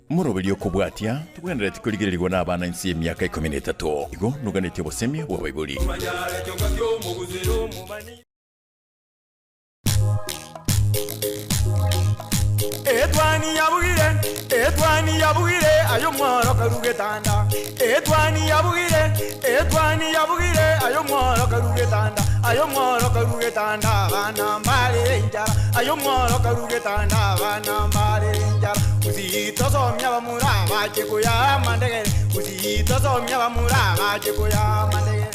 Murobelio kubwatia tugendere tikurigirirwa n'abana insi y'imyaka 13 igo nuganete bosemi wa Bible Etwani yabugire ayo mworo karugetanda Etwani yabugire ayo mworo karugetanda bana mbale njara ayo mworo karugetanda bana mbale njara uzito somya bamuraba chikuya mandege uzito somya bamuraba chikuya mandege.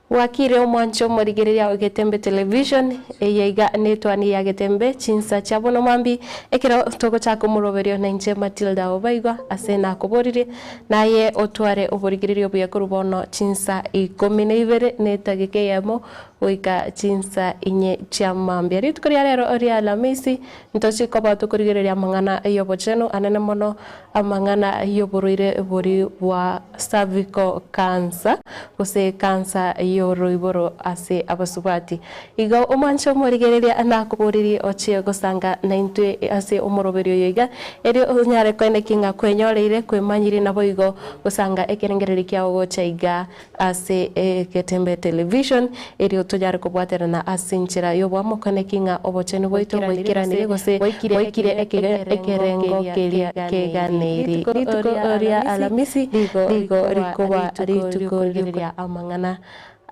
Wakire omwancho morigereria Getembe Television eyaiga netwani ya Getembe chinsa chabono mambi ekero togo chako muroberio na nje Matilda Obaigwa asena kuborire naye otware oborigererio bya kurubono chinsa 12 netagekeyamo oika chinsa inye chamambi ari tukoria rero ori Alamisi ntochi koba tukorigereria mangana yobocheno anene mono amangana yoboruire bori wa cervical cancer ose cancer yoro iboro ase abasubati igo omancho morigereria anakuburirie ochie gosanga na intwe ase omoroberio yiga eri onyare kwene kinga kwenyoreire kwemanyiri nabo igo gosanga ekerengereri kya gochaiga ase Getembe Television eri tujare kubwaterana asinchira yobo amokane kinga obochene boito boikiranire gose boikire ekerengo keganiri ria Alamisi ligo rikoba ritukogereria amangana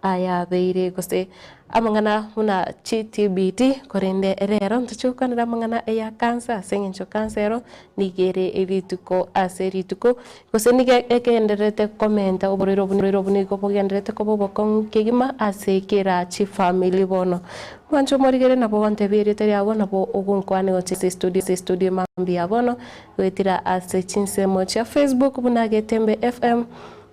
aya beire gose amangana una GTBT korende rero ntuchukanira amangana ya cancer sengencho cancero nigere erituko aserituko gose nige ekenderete komenta oborero buniko bogenderete kobobokon kegima asekera chi family bono wancho morigere nabo wantebirite yago nabo ogunkwane goche studio mambi abono wetira ase chinsemo cha Facebook buna Getembe FM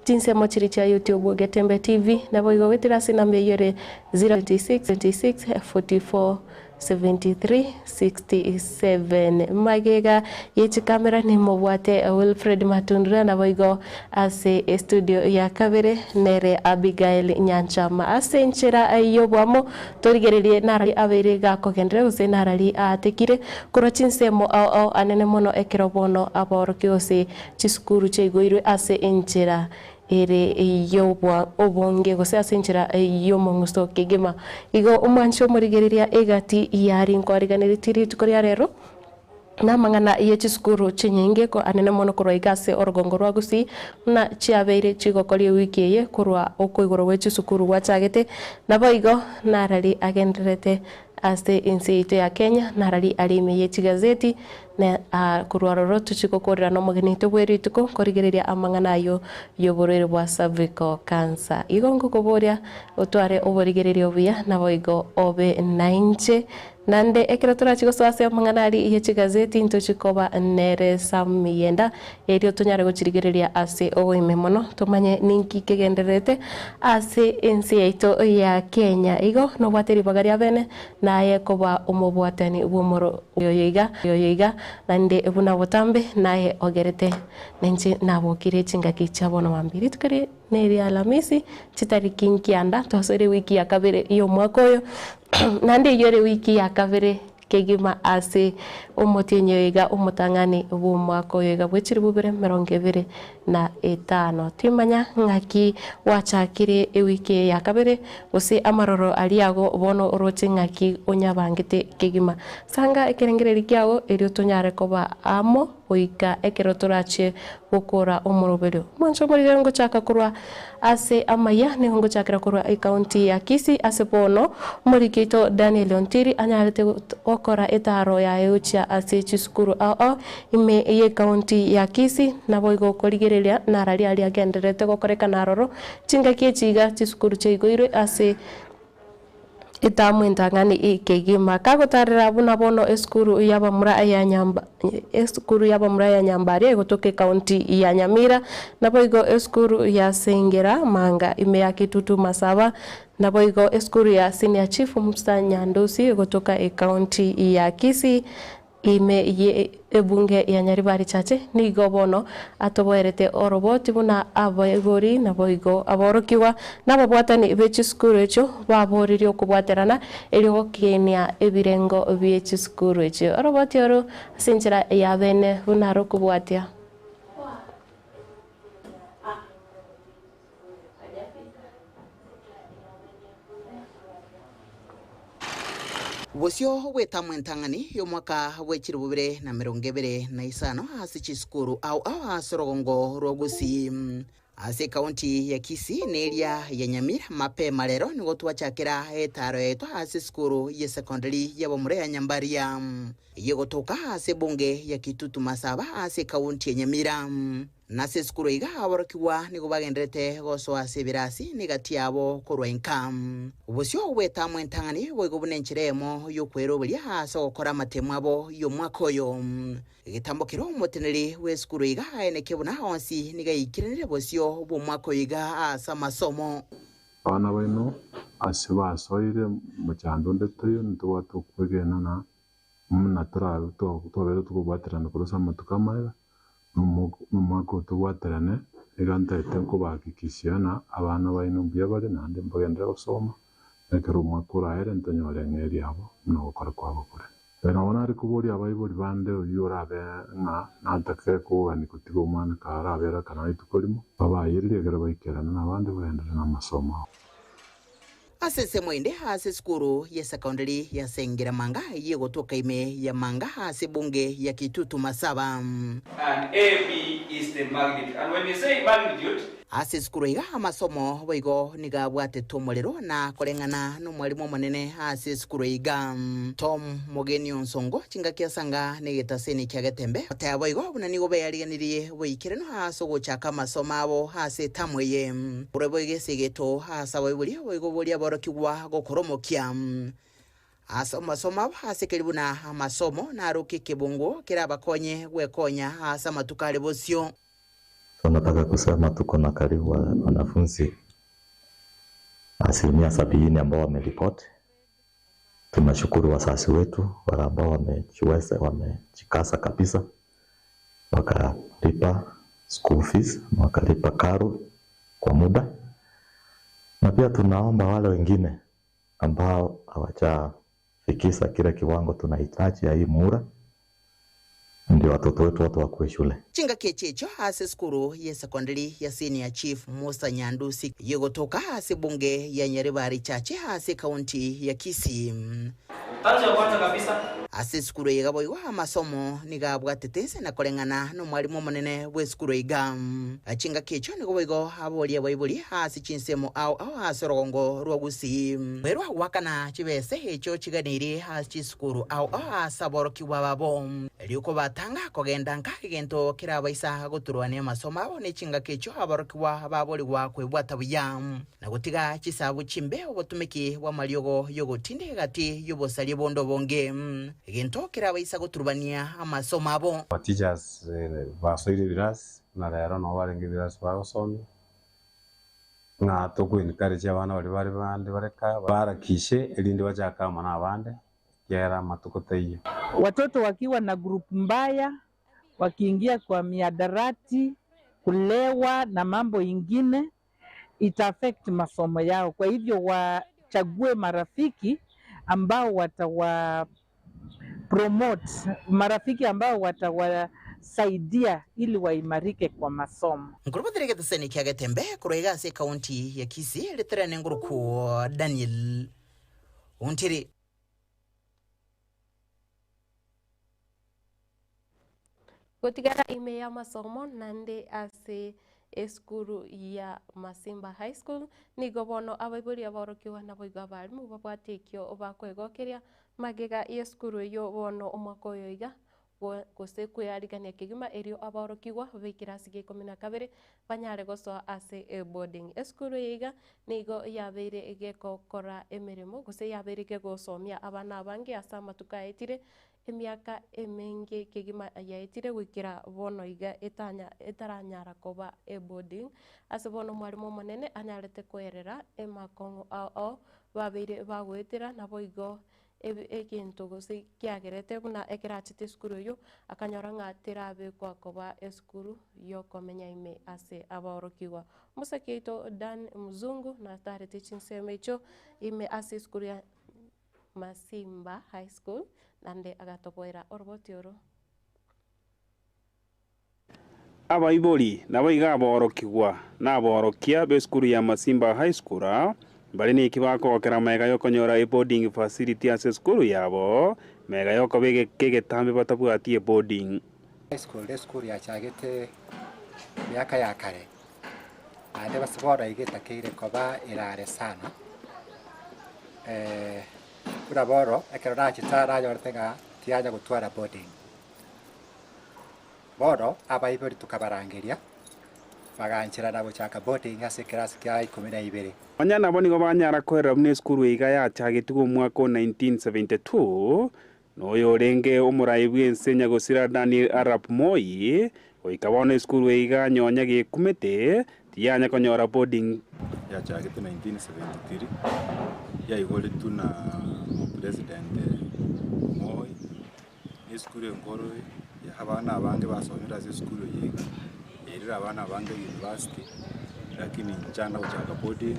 Tinse mochiri cha YouTube Getembe TV na boigo wetira sinambe yore 026 44 73 67 magega yechi kamera ni mobwate Wilfred Matundra na boigo ase studio ya Kabere nere Abigail Nyanchama ase nchera ayobwamo torigererie narali abere ga kogendere use narali atekire kuro chinsemo ao anene mono ekerobono aboroke ose chiskuru cheigoirwe ase nchera ere yobwa obonge gose asenchira yomongusto kegema igo umwancho morigereria egati yari nkoriganiri tiri tukoria rero namangana yechiskuru chinyinge ko anene mono koroigase orgongo rwagusi na chiabeire chigokorie wiki ye kurwa okoigoro wechisukuru wachagete nabo igo narali agenderete ase inseite ya Kenya narali alime yechi gazeti na kurwaroro tuchikokorera no mugenito bwerituko korigereria amangana yo yoborere bwa cervical cancer igongo koboria otware oborigererio buya nabo igo obe nainche nande ekiratura chigoswase manganari yechi gazeti ntochikoba nere samiyenda erio tunyare gochirigereria ase oime mono tumanye ninki kegenderete ase ensi yaito ya Kenya igo no bwateri bagaria bene naye koba umobwatani bwomoro yoyiga nande ebuna botambe naye ogerete nenche nabokire chingaki chabono mambiri tukari neri Alamisi chitariki nkianda tosere wiki ya kabere iyo mwaka oyo nande yore wiki ya kabere kegima ase omotienyoiga omotangani bw'omwaka oyoiga bwechiri bubere 25 timanya ng'aki wachakire ewiki ya kabere ose amaroro aliago bono oroche ng'aki onyabangete kegima sanga ekerengereri kiago erio tonyare koba amo oika ekerotorache gukora omoroberio mwancho morire ngochaka kurwa ase amaya ni ngochakira kurwa county ya Kisii ase bono morikito Daniel Ontiri anyarete okora etaro ya eucha ase chiskuru ime ye county ya Kisii na boigo korigereria narali ali agenderete gokoreka naroro chinga kiechiga chiskuru cheigoire ase itamwintang'ani ikegima kagotarira buna bono eskuru yabamura ya Nyambari egotoka kaunti ya Nyamira naboigo eskuru ya Sengera Manga ime ya Kitutu Masaba naboigo eskuru ya Senior Chief Musa Nyandosi egotoka kaunti ya Kisii ime ye ebunge ya Nyaribari chache nigo bono atoboerete oroboti buna abaigori naboigo aborokiwa nababwatani bechi skuru echo baboririo kubwaterana erigo kenia ebirengo bechi skuru echo oroboti oro sinchira ya bene buna rokubwatia Bosio wetamwe ntang'ani yo mwaka w'ekiri 2025 hasi chiskuru au asorogongo rogusi ase kaunti ya Kisii neria ya Nyamira mapema lero nigo twachakira etaro eto hasi skuru ya secondary ya Bomure ya Nyambari ya yegotoka ase bunge ya Kitutu Masaba ase kaunti ya Nyamira nase skuru iga aborokiwa nigo bagendrete goso ase birasi nigati yabo korwenka ubusyo wetamwe ntang'ani bwego bunenchiremo yo kweroberia hasa gukora matemo abo yo mwaka oyo gitambokiro umuteneri we skuru iga eneke buna honsi nigayikiranire bosyo bo mwaka oyiga asa masomo abana beno asibasoire mu cyando ndetse ntuba tukwegena na munatura tobere tukubaterana kurusa matukamara numwaka tubaterane iganta itenko bakikisiana abana beno bya bari nande mbagendera gusoma ekero mwaka urahere ntonyore ngeri yabo no gukora kwabo kure nabona ari kuburi abayiburi bande yurabe na natake kuwani kutigo umwana karabera kana itukorimo babayirire gara bayikerana nabandi bahendera n'amasomo asese mwende hase skuru ya secondary ya Sengera Manga yegotoka ime ya Manga hase bunge ya Kitutu Masaba and AB is the magnitude, and when you say magnitude ase skuru iga amasomo boigo nigabwate tomolero na korengana no mwalimu munene ase skuru iga Tom Mogeni Onsongo chingakia sanga negetaseni kyagetembe ata boigo buna nigo bayariganirie boikire no haso gochaka masomo abo hase tamweye ureboige segeto hasa boiburi boigo boria borokiwa gokoromokia asa masomo hase kelibuna amasomo na ruki kibungo kirabakonye wekonya hasa matukale bosio. Tunataka kusema tuko na karibu wanafunzi 70% ambao wameripoti. Tunashukuru wazazi wetu wale ambao wamejikasa kabisa wakalipa school fees, wakalipa karo kwa muda, na pia tunaomba wale wengine ambao hawajafikisha kile kiwango tunahitaji ya hii mura ndio watoto wetu wote wakuwe shule. Chinga kechecho hase skuru ya secondary ya Senior Chief Musa Nyandosi yegotoka hase bunge ya Nyaribari chache hase kaunti ya Kisii. Tanzo ya kwanza kabisa ase skuru iga boigo amasomo nigabwa tetese na korengana no mwalimu munene we skuru iga achinga kecho nigo boigo abolia boibuli hase chinsemo au asorogongo rwogusi berwa wakana chibese hecho chiganiri hase skuru au asaboroki wababo eliuko batanga kogenda nkagento kirabaisa guturwane amasomo abo ne chinga kecho aboroki wa baboli wa kwebwata buya na gutiga chisabu chimbe obotumiki wa maliogo yogotinde gati yobosali bondo bonge gento kirabaisa guturubania amasomo abo teachers basoire birasi na rero no barenge birasi bagosomye nga tokwinkarije abana bari bande bareka barakishe elindi bachaka mana abande yera matukoteye. Watoto wakiwa na group mbaya wakiingia kwa miadarati, kulewa na mambo ingine ita affect masomo yao. Kwa hivyo wachague marafiki ambao watawa promote, marafiki ambao watawasaidia ili waimarike kwa masomo. Ngurubadireke tuseni kyagetembe kurega se kaunti ya Kisii leterane nguruku Daniel Untiri. Gotigara ime ya masomo nande ase eskuru ya Masimba High School nigo bono abaiburi aborokiwa na boigo abarimu babwatekio bakwegokeria magega eskuru yo bono omwaka oyo iga gose kwĩarigania kĩgima ĩrio aborokigwa be kirasi gĩa 12 banyare gosoa ase boarding esukuru yiga nigo yabeire igekokora emirimo gose yabeire igegosomia abana abange ase amatuko aetire emyaka emenge kĩgima yaetire gwĩkĩra bono iga etaranyara koba boarding ase bono mwarimo monene anyarete kwerera emakong'u ao babeire bagwetera nabo igo ekintu gose kiagerete buna ekerachete esukuru yo akanyora ng'a terabekwa koba esukuru yokomenya ime ase aborokigwa musakeito Dan Mzungu na tarete chinseme icho ime ase esukuru ya Masimba High School nande agatoboera oroboti oro abaibori nabo iga aborokigwa na aborokia besukuru ya Masimba High School bali ni kibakogokera mega yokonyora boarding facility ase esukuru yabo mega yoko bege kegetambe batabwatie boarding esukuru yachagete miaka ya kare ande basibora igetakeire koba irare sana kura boro ekerora chitara yortenga tiaja gutwara boarding boro abaibori tukabarangeria baganchira nabo chaka boarding ase kirasi kya 12 Banyana boni go banyara kwera mune skuru iga yachagetigo mwaka 1972 no yorenge omuraibwe ensenya gosira Daniel Arap Moi oikabona skuru iga nyonya gikumete tiyanya konyora boarding yachagete 1973 yaigole tuna president Moi skuru ngoro ya abana abange basomera ze skuru yiga erira abana abange university lakini njana uchaga boarding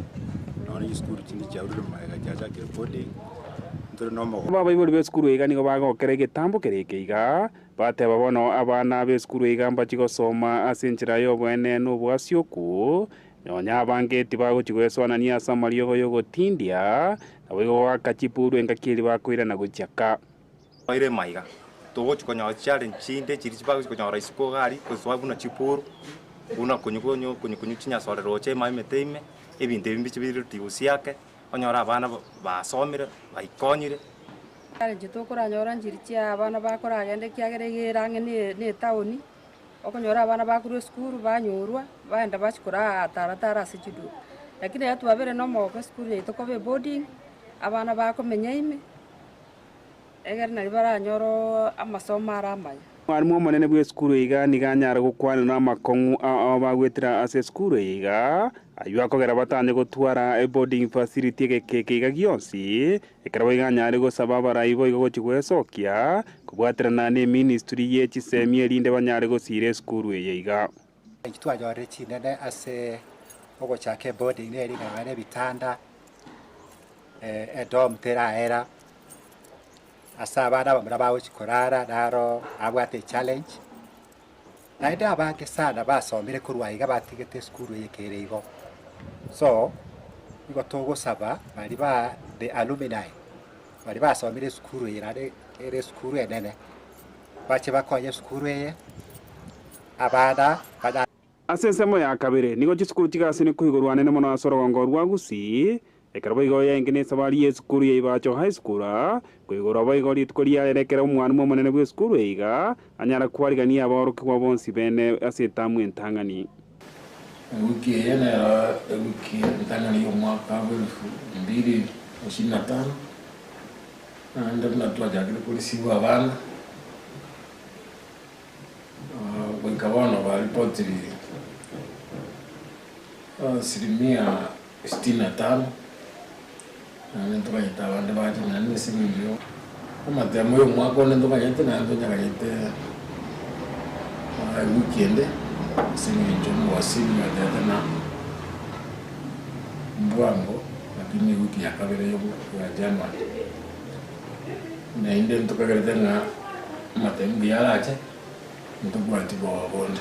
naona skuru chindi cha urure maega chacha ke boarding ntore nomo baba ibori be skuru iga nigo bagokera igitambo kereke iga bateba bono abana be skuru iga mbachigo soma asenchira yo bwene no bwasyoku nyonya abange tibagochigwesona ni asamario yo gotindia nawigo wakachipuru engakiri bakwira na guchaka oire maiga togo chikonya challenge chinde chiri chibago chikonya rais ko gari ko swabu na chipuru una kunyukunyu chinya sore roche mai meteme ebinte bimbi chibiri tigusi yake onyora abana basomire baikonyire challenge tokoranyora njiri chia abana bakora agende kiageregera ni tauni okonyora abana bakuru skuru banyorwa baenda bachikora taratara asichidu lakini yatu babere no moko skuru yitokobe boarding abana bakomenya ime eger na baranyoro amasomo aramanya mwarimu monene bwe skuru iga niganyara gukwana na makong'u abagwetira ase skuru iga ayu akogera batanye gutwara boarding facility gekeke iga gionsi ekera iganyare gosaba baraibo igo gochigwesokia kubwatirana ni ministry ye chisemi erinde banyare gosire skuru iga itwajore chinene ase ogo chake boarding ne ringa ngane bitanda edom teraera asabana bamurabawo chikorara daro abwate challenge naida abange sana basomire kurwa iga batigete skuru yekere igo so igo togo saba bari ba the alumni bari basomire skuru irade ere skuru enene bache bakonye skuru ye abana bada asensemo ya kabere nigo chiskuru tigase ni kuigorwane ne mono asorogongo rwa gusi ekero boigo yengene sabari ye skuru ye bacho high school kuigora boigo litkoria erekera omwana monene bwe skuru iga anyara kwarigania aborokwa bonsi bene asetamu entangani wiki yana wiki entangani yo mwaka wa 2025 ndio tunatwajagira polisi wa bana wikabano baripoti asilimia 65 nendo kanyita abandi baje nani similio amatemo yo mwako nendo kanyite nando nyakanyite weekend similio mu wasili ya na mbwango lakini wiki ya kabere yo ya January na inde ntokagerete na matemo yalache ntobwati bobonde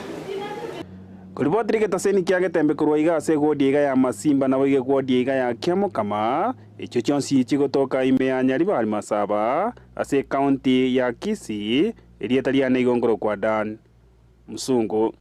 Kulibotri getaseni kiagetembe kurwa iga ase godi iga ya Masimba na wige godi iga ya Kiamokama icho chonsi chigotoka ime ya Nyari bali Masaba ase county ya Kisii erietaria na igongoro kwa Dan Msungu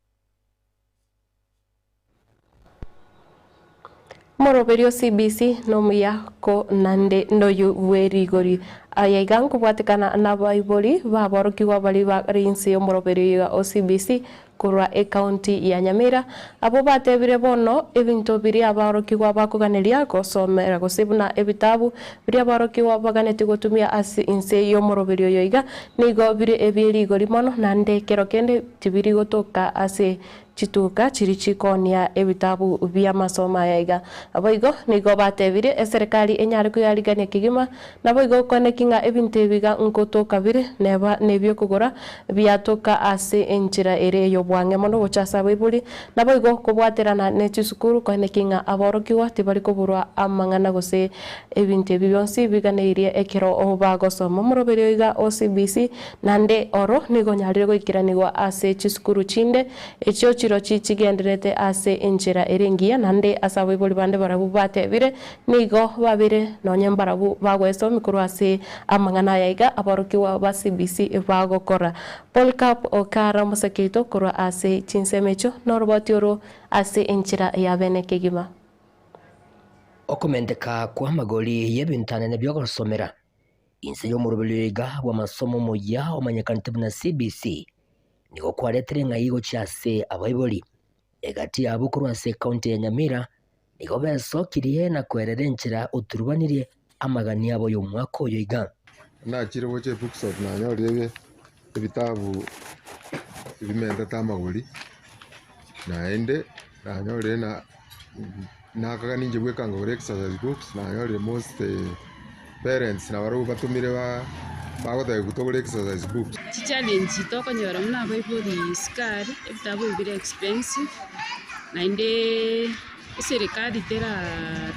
Moroberio CBC no muya ko nande no yu werigori ayaigan kubwatikana na baiboli baborokiwa bali barinsi omoroberi ya OCBC kurwa county ya Nyamira abo batebire bono ebinto biri abarokiwa bakuganiria gosomera gosibuna ebitabu biri abarokiwa baganeti gotumia asi inse yomoroberi yoiga nigo biri ebiri gorimono nande kero kende tibiri gotoka asi chituka chirichikonia ebitabu bya masoma yaiga aboigo nigo batebire serikali enyari kuyaligania kigima naboigo konekinga ebinte biga nkotoka bire neba nebyo kugora byatoka ase enchira ere yo bwange mono gochasa baibuli naboigo kubwaterana ne chisukuru konekinga aborokiwa tibari kuburwa amangana gose ebinte bibonsi biganeirie ekero obagosoma moroberi yoiga OCBC nande oro nigo nyarire goikiranirwa ase chisukuru chinde echo chiro chigenderete ase enchira erengia nande asabe boli bande barabu batebire nigo babire nonye mbarabu bagweso mikuru ase amangana yaiga aborokiwa ba CBC bagokora Polkap okara musakeito kurwa ase chinsemecho norbotioro ase enchira ya benekegima okomendeka kwa magoli yebintanene byogosomera inse y'omurubiriga bwa masomo moya omanyekanite na CBC nigo kwaretere ng'ayigo cyase abayiboli egati yabo kurwase county ya Nyamira nigo besokirie na kwererenchera uturubanire amagani yabo yo mwako yoiga nakire boche bookshop nanyorire ebitabu bimenda tamagoli naende nanyorire na nakagani nje bwekanga gore exercise books nanyorire most parents na baro batumire bagothaye gutogora exercise books challenge tokonyora muna baibuli skari ebitabu bibire expensive nainde serikali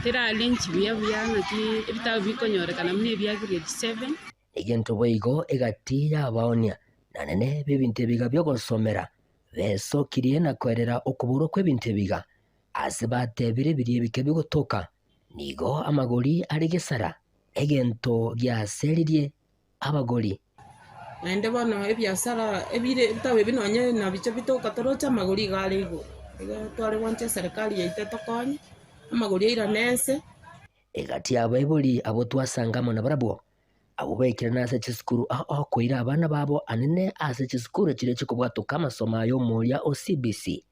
tera lunch bya ngaki ebitabu bikonyorekana mune bya grade 7 egento boigo egati yabaonia nanene bibinte biga byo gosomera besokirie na kwerera okuburo kwebinte biga asibate biri bike bigotoka nigo amagori ari gesara egento gyaseririe abagori naende bono ebiasara ebire bitabe binonye na bicho bitoka torocha amagori garigo tware wanche serikali yaite tokonye amagori ira nese egati abaibuli abo twasangamo na barabo abo bekira nase chisukuru koira abana babo anene ase chisukuru kire chikobwatoka amasomo ayo moria OCBC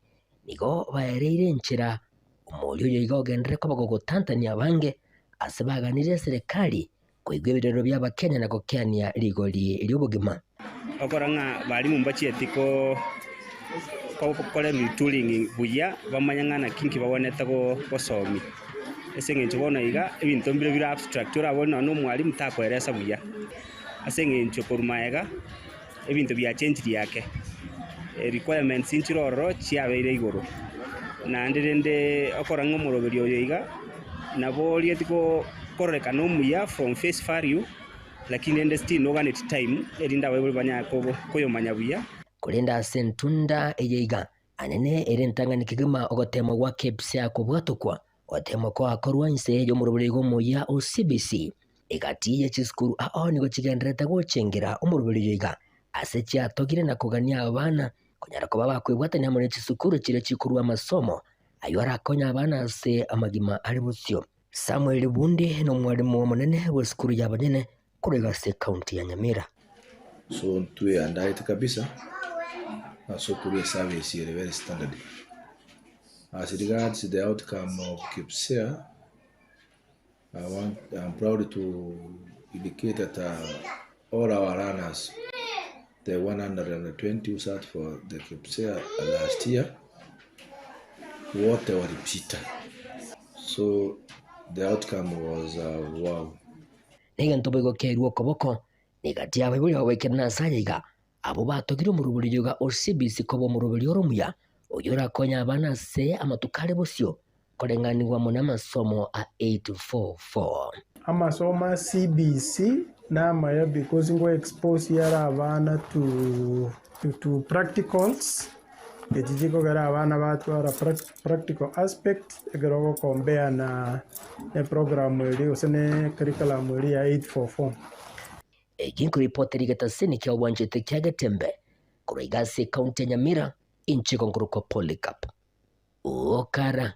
nigo baereire enchera omolio yoiga ogendere ko bagogotantania bange ase baganire serikali koigwa ebirero by'abakenya na gokeania rigori ery'obogima okoranga bali mumbachieti ko kole retooling buya bamanyangana kinki baboneta go gosomi eseng'encho bono iga ebinto mbire bira abstract orabona no mwalimu takweresa buya aseng'encho korumaega ebinto bya change yake requirements inchiroro chiabeire igoro nande rende okoranga omoroberi oyo iga nabo lietiko koreka no muya from face value lakini ende still no ganet time erinda baibuli banyako koyomanya buya kulinda sentunda eyeiga anene erentangani kigima ogotemo gwa kepsi akobwatokwa otemo ko akorwa inse yo murubiri go moya OCBC egati ye chisukuru nigo chigenderete gochengera omurubiri yoiga ase chiatogire na kugania abana konyara ko babakwibwatania muri chisukuru kire chikurwa amasomo ayo arakonya abana ase amagima ari busyo Samuel Bundi no mwalimu munene wa skuru y'abanyene kurega se county ya Nyamira so tuwe andaite kabisa so kuri service is very standard as regards the outcome of KIPSEA I'm proud to indicate that all our runners the 120 who sat for the KIPSEA last year wote walipita so the outcome was wow negento bego keruo koboko negati yawe buli wawekena sayiga abo batogire mu ruburi yoga OCBC kobo mu ruburi oromuya oyora konya abana se amatukale bosyo kolenganirwa mu namasomo a 844 amasoma CBC namaya because ngo expose yara abana to practicals ekijiko gara abana batwara practical aspect egero compare na program eri osene curriculum eri ya 844 ejinku report rigeta sini kya wanjete kya Gatembe kurigase county ya Nyamira inchi konkuruko Polycarp okara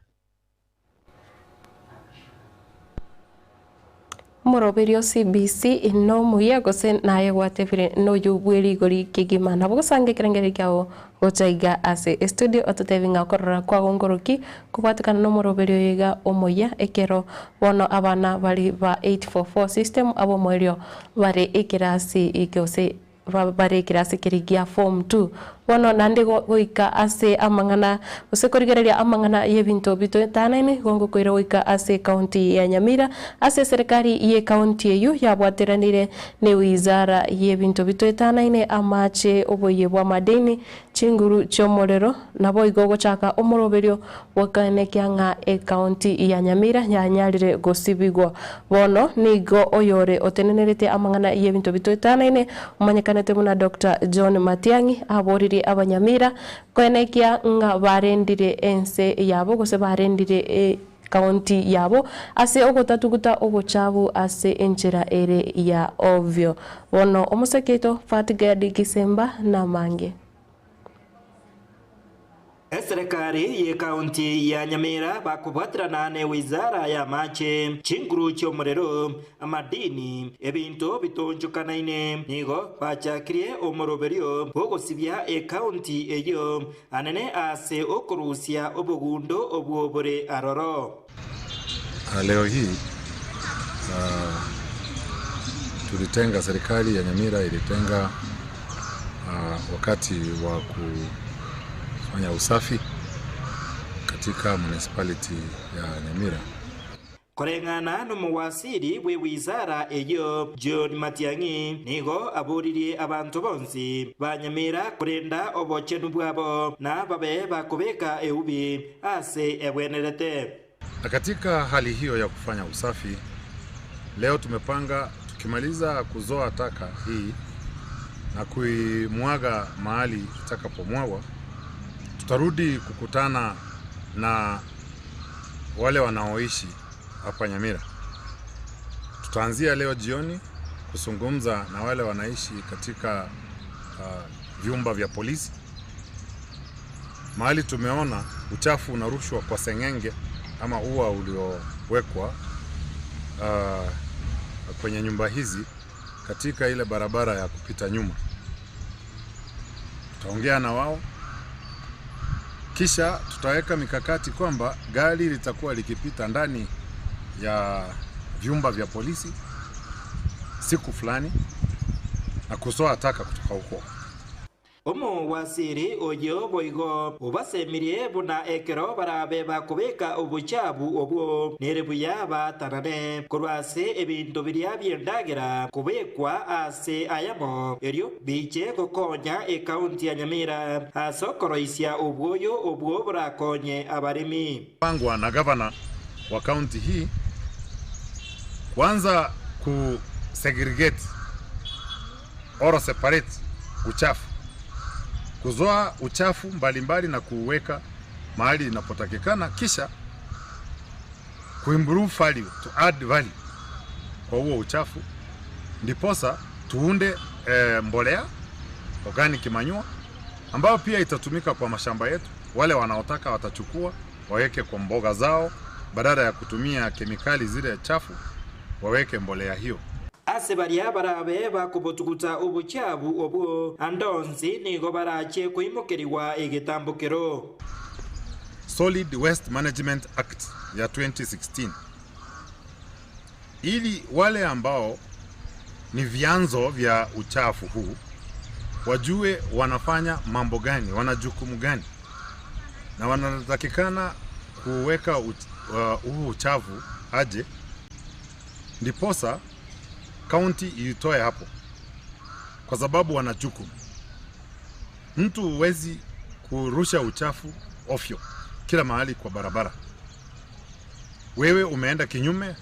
moroberio CBC no muya gose naye gwatebire no yubweri gori kigima na bosange kerengeri kyao gotaiga ase studio ototevinga korora kwa gongoroki kubatukana no moroberio yiga omoya ekero bono abana bali ba 844 system abo mwerio bare ikirasi ikose bare ikirasi kirigia form 2 bono nande goika ase amangana usekorigereria amangana yebinto bito tanaine gongo koira goika ase county ya Nyamira ase serikali ye county eyo yabwateranire ne wizara yebinto bito tanaine amache oboye bwa madeni chinguru chomorero nabo igogo chaka omoroberio wakane kyanga e county ya Nyamira nyanyarire gosibigwa bono nigo oyore otenenerete amangana yebinto bito tanaine umanyekanete muna Dr. John Matiangi aboriri abanyamira kwenekia nga barendire ense yabo gose barendire county yabo ase ogotatuguta obochabu ase enchera ere ya ovyo bono omuseketo Fatgadi Kisemba na Mange. Serikali ye kaunti ya Nyamira bakubatirana ne wizara ya mache chinguru cyomurero amadini ebinto bitonjukanaine nigo bachakirie omoroberio bogosibya e kaunti eyo anene ase okurusia obugundo obwobore aroro. Leo hii tulitenga, serikali ya Nyamira ilitenga wakati wa kufanya usafi katika municipality ya Nyamira. Korengana n'umuwasiri we wizara eyo John Matiangi nigo aburirie abantu bonsi ba Nyamira kurenda obochenu bwabo na babe bakubeka eubi ase ebwenerete. Katika hali hiyo ya kufanya usafi, leo tumepanga tukimaliza kuzoa taka hii na kuimwaga mahali itakapomwagwa, tutarudi kukutana na wale wanaoishi hapa Nyamira. Tutaanzia leo jioni kuzungumza na wale wanaishi katika vyumba vya polisi. Mahali tumeona uchafu unarushwa kwa sengenge ama ua uliowekwa kwenye nyumba hizi katika ile barabara ya kupita nyuma. Tutaongea na wao, kisha tutaweka mikakati kwamba gari litakuwa likipita ndani ya vyumba vya polisi siku fulani na kuzoa taka kutoka huko. Omo wasiri oyo boigo ubasemirie buna ekero barabe bakubeka obuchabu obwo nerebuya batanane kurwase ebintu birya byendagera kubekwa ase ayamo eryo biche gokonya e county ya Nyamira asokoroisia obwoyo obwo burakonye abarimi. Pangwa na governor wa county hii kwanza ku segregate or separate uchafu, kuzoa uchafu mbalimbali na kuweka mahali inapotakikana, kisha kuimprove value, to add value kwa huo uchafu, ndiposa tuunde mbolea organic manure ambayo pia itatumika kwa mashamba yetu. Wale wanaotaka watachukua waweke kwa mboga zao, badala ya kutumia kemikali zile chafu waweke mbolea hiyo. Ase baria barabe bakubotukuta obuchabu obwo andonzi nigo barache kuimokeriwa egetambukero. Solid Waste Management Act ya 2016 ili wale ambao ni vyanzo vya uchafu huu wajue wanafanya mambo gani, wana jukumu gani, na wanatakikana kuweka huu uchafu aje, ndiposa county itoe hapo, kwa sababu wana jukumu. Mtu huwezi kurusha uchafu ofyo kila mahali kwa barabara. Wewe umeenda kinyume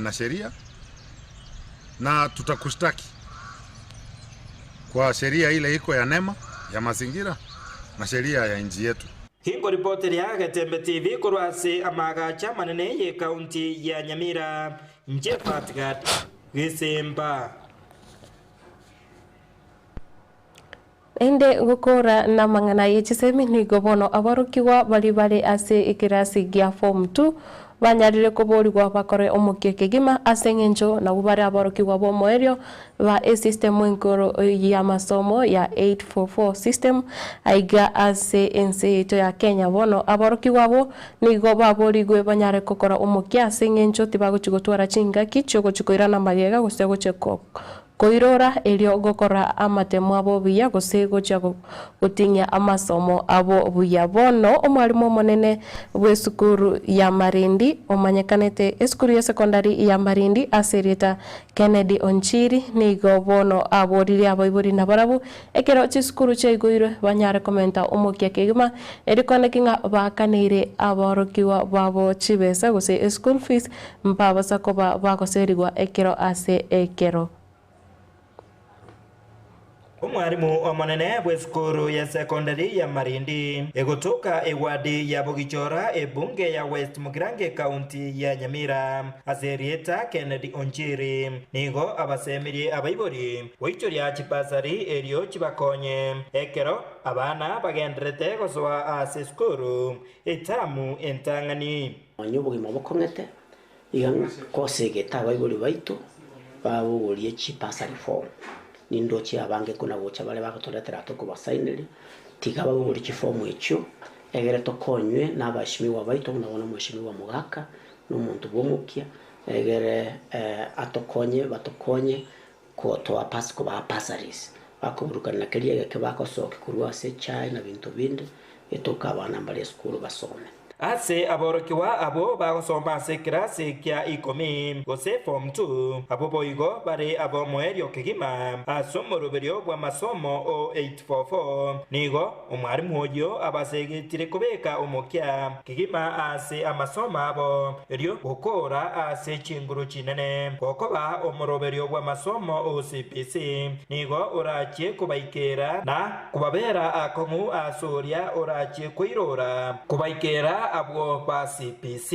na sheria na tutakushtaki kwa sheria ile iko ya NEMA ya mazingira na sheria ya nchi yetu. Hingo ripoti ya Getembe TV kurwase amagacha manene ye county ya Nyamira nje Fatgadi Kisemba. Ende gukora na mangana yechisemi ni gobono abarukiwa bali ase ikirasi gya form 2 banyarire kuborigwa bakore omukia kigima asengenjo na bubare aborokigwa bomoerio ba system enkoro ya masomo ya 844 system aiga ase enseito ya Kenya bono aborokigwa bo nigo baborigwe banyare kokora omukia asengenjo tibagochigotwara chinga kicho gochikoirana magega gosego cheko koirora elio gokora amatemo abo buya gosego chago gutinya amasomo abo buya bono omwalimu monene bwesukuru ya Marindi omanyekanete esukuru ya secondary ya Marindi asereta Kennedy Onchiri nigo bono aborire abaibori na barabu ekero chisukuru chegoire banyare komenta omukia kigima erikondekinga bakanire aborokiwa babo chibesa gose school fees mpaba sakoba bagoserigwa ekero ase ekero. Omwarimu omonene bwesukuru ya secondary ya Marindi egotoka ewadi ya Bogichora ebunge ya West Mugirange County ya Nyamira aserieta Kennedy Onchiri nigo abasemirie abaibori oichoria chipasari erio chibakonye ekero abana bagenderete gosoa ase sukuru etamu entangani onyubugima bokongete igan kosegeta abaibori baitu babugorie chipasari form nindo chi abange kuna gocha bale bagotoretera toko basainire tigaba buri chifomu echo egere tokonywe nabashimiwa baito nabona mwashimiwa mugaka n'umuntu bomukia egere atokonye batokonye ko to apasko ba pasaris bakoburukana kaliye ke bakosoke kurwa se chai na bintu bindi etoka abana mbale skulu basome ase aborokiwa abo bagosomba ase kirasi kia 10 gose form 2 abo boigo bare abo moerio kigima asomoroberio bwa masomo o 844 nigo omwarimu oyo abasegetire kubeka omokia kigima ase amasoma abo erio gukora ase chinguru chinene kokoba omoroberio bwa masomo o CPC nigo orachie kubaikera na kubabera akomu asoria orachie kuirora kubaikera abo ba CPC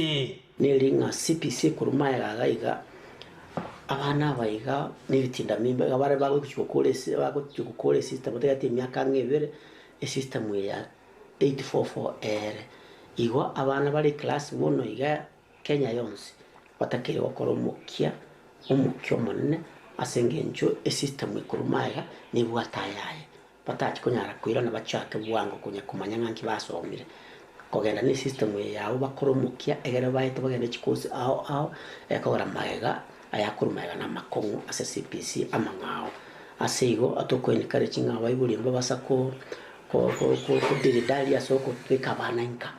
nilinga CPC kurumaya gaiga abana baiga nibitinda mimba abare bago kukole system tegati myaka ngebere system ya 844R igwa abana bari class bono iga Kenya yonse batakire bakora umukia munene asengenjo system kurumaya ni bwatayaye bataki kunyara kwira na bachake bwango kunya kumanya nkanki basomire kogenda ni system yawo bakoromukia egere bahita bagenda chikosi aho ekora magega ayakurumega na makongo ase CPC amangao asego atokweni kare chinga bayibuli mbabasa ko diridali asoko twekabana nka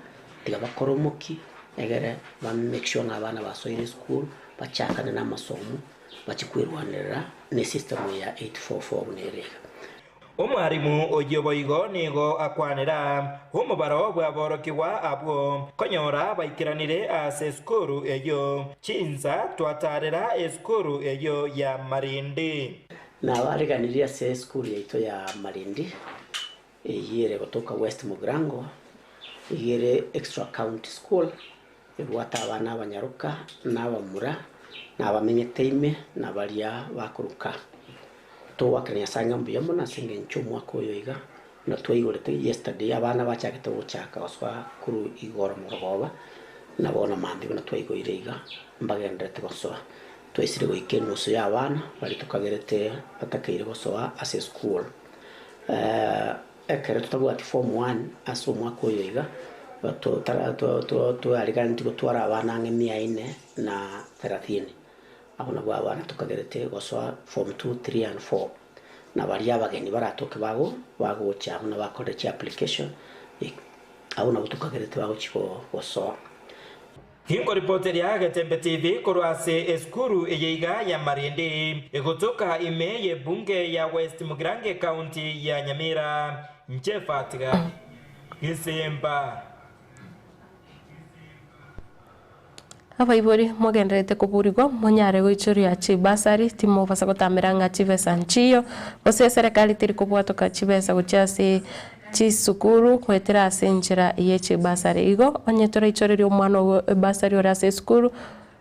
tiga bakoromuki egere ba make sure abana basoire school bachakana na masomo bachikwirwanira ni system ya 844 nerega omwarimu oyo boigo nigo akwanira omubaro bwa borokiwa abwo konyora baikiranire ase skuru eyo chinza twatarera eskuru eyo ya Marindi nabariganiria ase skuru yaito ya Marindi eyire gotoka West Mugirango eyire extra county school ebwata abana abanyaruka n'abamura n'abamenyeteime n'abaria bakuruka to wakanya sanga mbiyamo na sengencho mwako yoiga na twaigorete yesterday abana bachakete buchaka oswa kuru igoro morogoba nabona mambi na twaigoireiga mbagendete gosoa twaisire goikeno so ya abana bali tukagerete batakeire gosoa ase school ekere tutabwati form 1 aso mwako yoiga bato to aliganti gotwara abana nge 430 abona bwa abana tukagerete gosoa form 2 3 and 4 na bari abageni baratoke bago cha na bakore cha application abona tukagerete bago chiko gosoa Hingo reporter ya Gatembe TV korwase eskuru eyeiga ya Marindi egotoka ime ye bunge ya West Mugirange County ya Nyamira Nchefatiga Gisemba abaibori mogenderete kuburigwa monyare goichoria chibasari timo basa gotameranga chibesa nchiyo gose serikali tiri kubwatoka chibesa gochase chisukuru kwetera asenjera ye chibasari igo onyetora ichorerio omwana basari ora ase skuru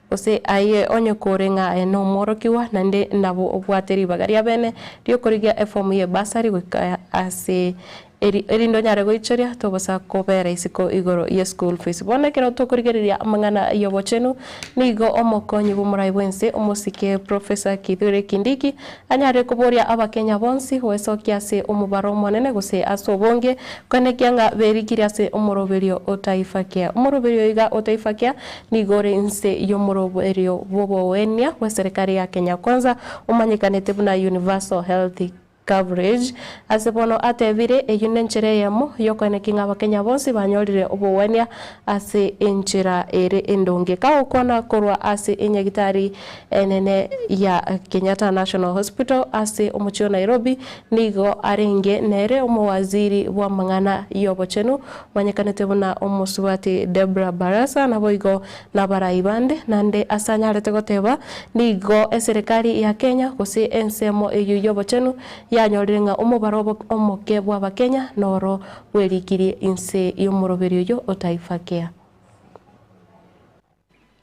gose aye onye korenga eno morokiwa nande nabo obwateri bagaria bene rio korigia form ye basari gwika ase erindo nyare goichoria tobosa kobera isiko igoro ye school fees bona kero tokurigereria mangana yobochenu nigo omokonyi bumurai bwense omosike Professor Kithure Kindiki anyare kuboria abakenya bonsi wesokia se omubaro monene gose asobonge kone kyanga berigiria se omoroberio otaifa kia omoroberio iga otaifa kia nigore nse yomoroberio bobo wenia we serikali ya Kenya Kwanza omanyikanete buna universal health coverage asebono atevire eyunenchere yamo yokone kinga abakenya bonsi banyorire obuwania ase enchira ere endonge ka ukona korwa ase enyagitari enene ya Kenyatta National Hospital ase omuchio Nairobi nigo arenge nere omowaziri wa mangana yobochenu wanyekanete buna omosubati Debra Barasa naboigo nabaraibande nande asanyarete goteba nigo serikali ya Kenya gose ensemo eyu yobochenu yanyorenga omubaro omoke bwa bakenya noro werigirie inse yomoroberio yo otaifa kia.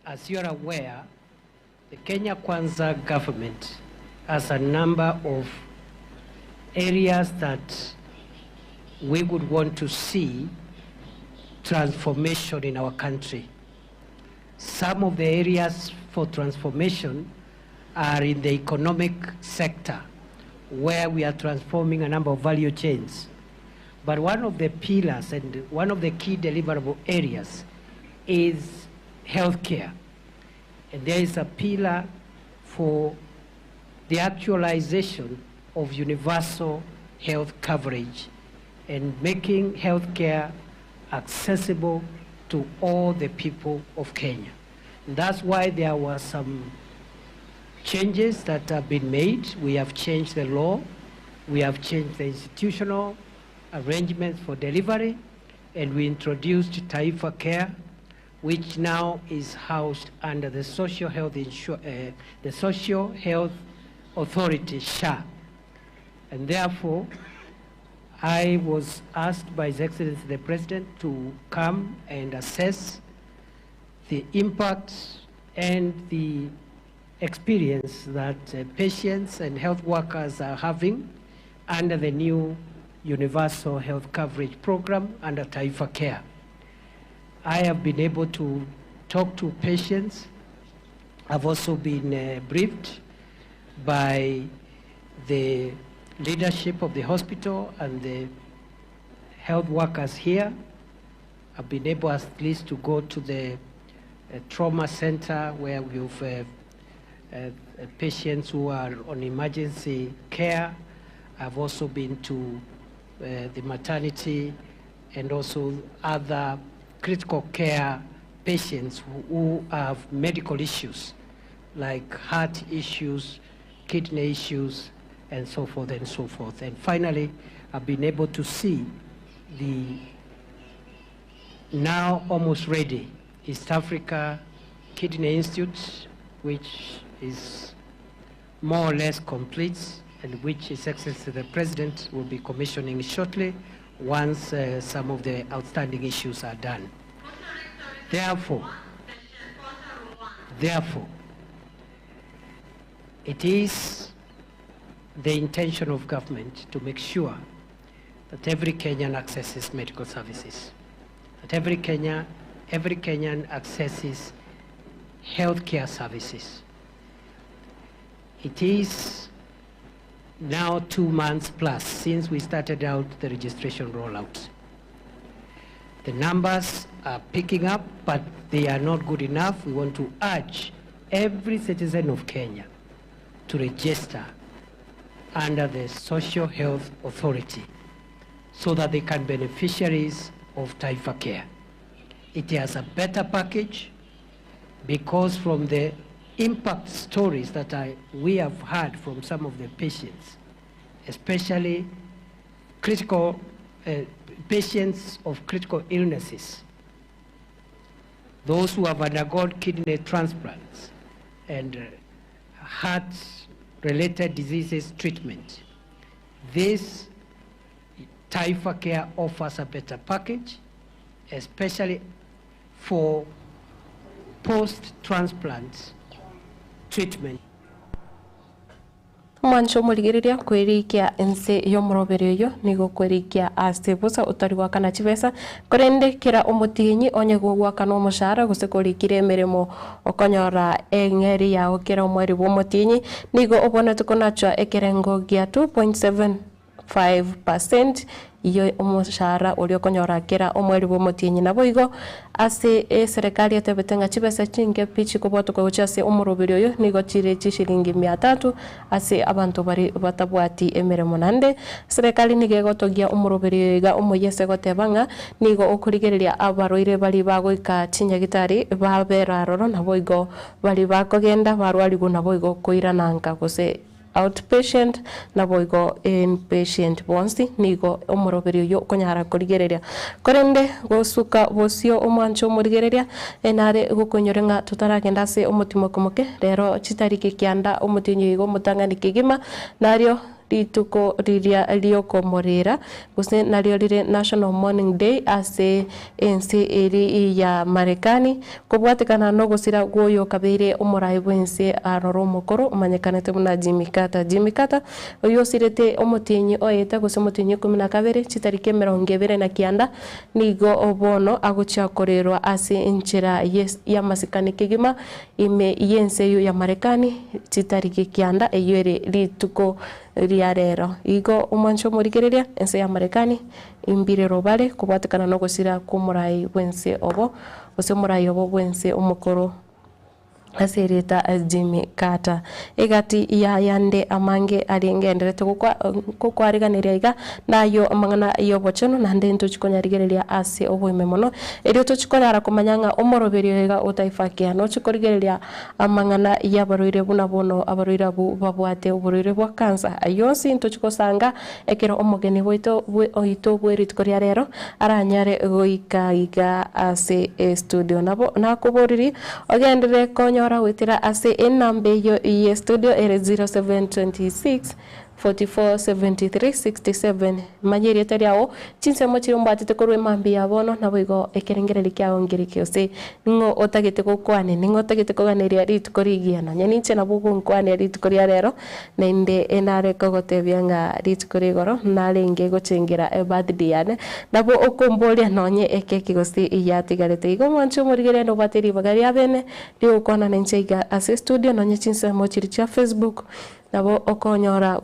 As you are aware, the Kenya Kwanza government has a number of areas that we would want to see transformation in our country. Some of the areas for transformation are in the economic sector, where we are transforming a number of value chains. But one of the pillars and one of the key deliverable areas is healthcare. And there is a pillar for the actualization of universal health coverage and making healthcare accessible to all the people of Kenya. And that's why there were some changes that have been made. We have changed the law, we have changed the institutional arrangements for delivery, and we introduced Taifa Care, which now is housed under the Social Health Authority, SHA. And therefore, I was asked by His Excellency the President to come and assess the impact and the experience that patients and health workers are having under the new Universal Health Coverage Program under Taifa Care. I have been able to talk to patients. I've also been briefed by the leadership of the hospital and the health workers here. I've been able at least to go to the trauma center where we've patients who are on emergency care. I've also been to the maternity and also other critical care patients who have medical issues like heart issues, kidney issues, and so forth and so forth. And finally, I've been able to see the now almost ready East Africa Kidney Institute, which is more or less complete and which His Excellency the President will be commissioning shortly once some of the outstanding issues are done. Therefore, it is the intention of government to make sure that every Kenyan accesses medical services, that every Kenyan accesses healthcare services. It is now 2 months plus since we started out the registration rollout. The numbers are picking up, but they are not good enough. We want to urge every citizen of Kenya to register under the Social Health Authority so that they can be beneficiaries of Taifa Care. It has a better package because from the impact stories that we have heard from some of the patients, especially critical patients of critical illnesses, those who have undergone kidney transplants and heart-related diseases treatment. This Taifa Care offers a better package, especially for post-transplant treatment. mwancho murigereria kwirikia ense yo murobere yo nigo kwirikia asebusa utari wa kana chibesa korende kira umutinyi onye gwa kana umushara gusekurikire mirimo okonyora engeri ya okera omweri bo mutinyi nigo obona tukonachwa ekerengo gia 2.75% iyo umushara uri okonyora kira omweri bo mutinyi nabo igo ase serikali etebetenga chibesa chinge pichi kuboto ko chase umurobiri oyo nigo chire chishiringi 300 ase abantu bari batabwati emiremo nande serikali nigegotogia umurobiri ga umuyese gotebanga nigo okurigereria abaroire bari bagoika chinyagitari babera roro nabo igo bari bakogenda barwarigu nabo igo koirananga gose outpatient na boigo inpatient bonsi nigo omuroberi yo konyara kurigereria korende gosuka bosio omwancho murigereria enare gukonyorenga tutaragenda se omutimo komoke rero chitariki kianda omutinyo igo mutangani kigima nario rituko riria riokomorera guse nario rire National Morning Day ase ense eri ya Marekani kubwatikana no gusira goyo kabere omurai bwense aroro mukoro umanyekanete muna Jimmy Carter oyo sirete omutinyi oyeta guse mutinyi 12 chitariki 29 nigo obono aguchakorerwa ase enchera ya masikani kigima ime yense yo ya Marekani chitariki kianda eyere rituko riarero igo umwancho murigereria ense ya Marekani imbire robale kubwatikana no gusira kumurai bwense obo ose murai obo bwense omukoro asereta Jimmy Carter egati ya yande amange aringenderete kukwariganiria iga nayo amangana iyo bochono nande ntuchikonyarigereria ase oboime mono erio tuchikonyara kumanyanga omoroberio iga utaifakia no chikorigereria amangana ya baroire buna bono abaroira bu babwate oborire bwa cancer ayonsi ntuchikosanga ekero omogeni boito oito bwerit koria rero aranyare goika iga ase studio nabo nakuboriri ogendere konyo witira ase enambe yo iye studio ere 0726 447367 manyeri etariao chinse mochiro mbatete korwe mambi yabono nabo igo ekerengereri kyao ngiriki ose ngo otagete kokwane ningo otagete koganeria rit korigiana nyaninche nabo konkwane rit koria rero nende enare kogotebianga rit korigoro nalenge gochengera birthday yane nabo okomboria nonye ekeki gose iyatigarete igo mwancho murigere no bateri bagari abene rio kona nencheiga ase studio nonye chinse mochiri cha Facebook nabo okonyora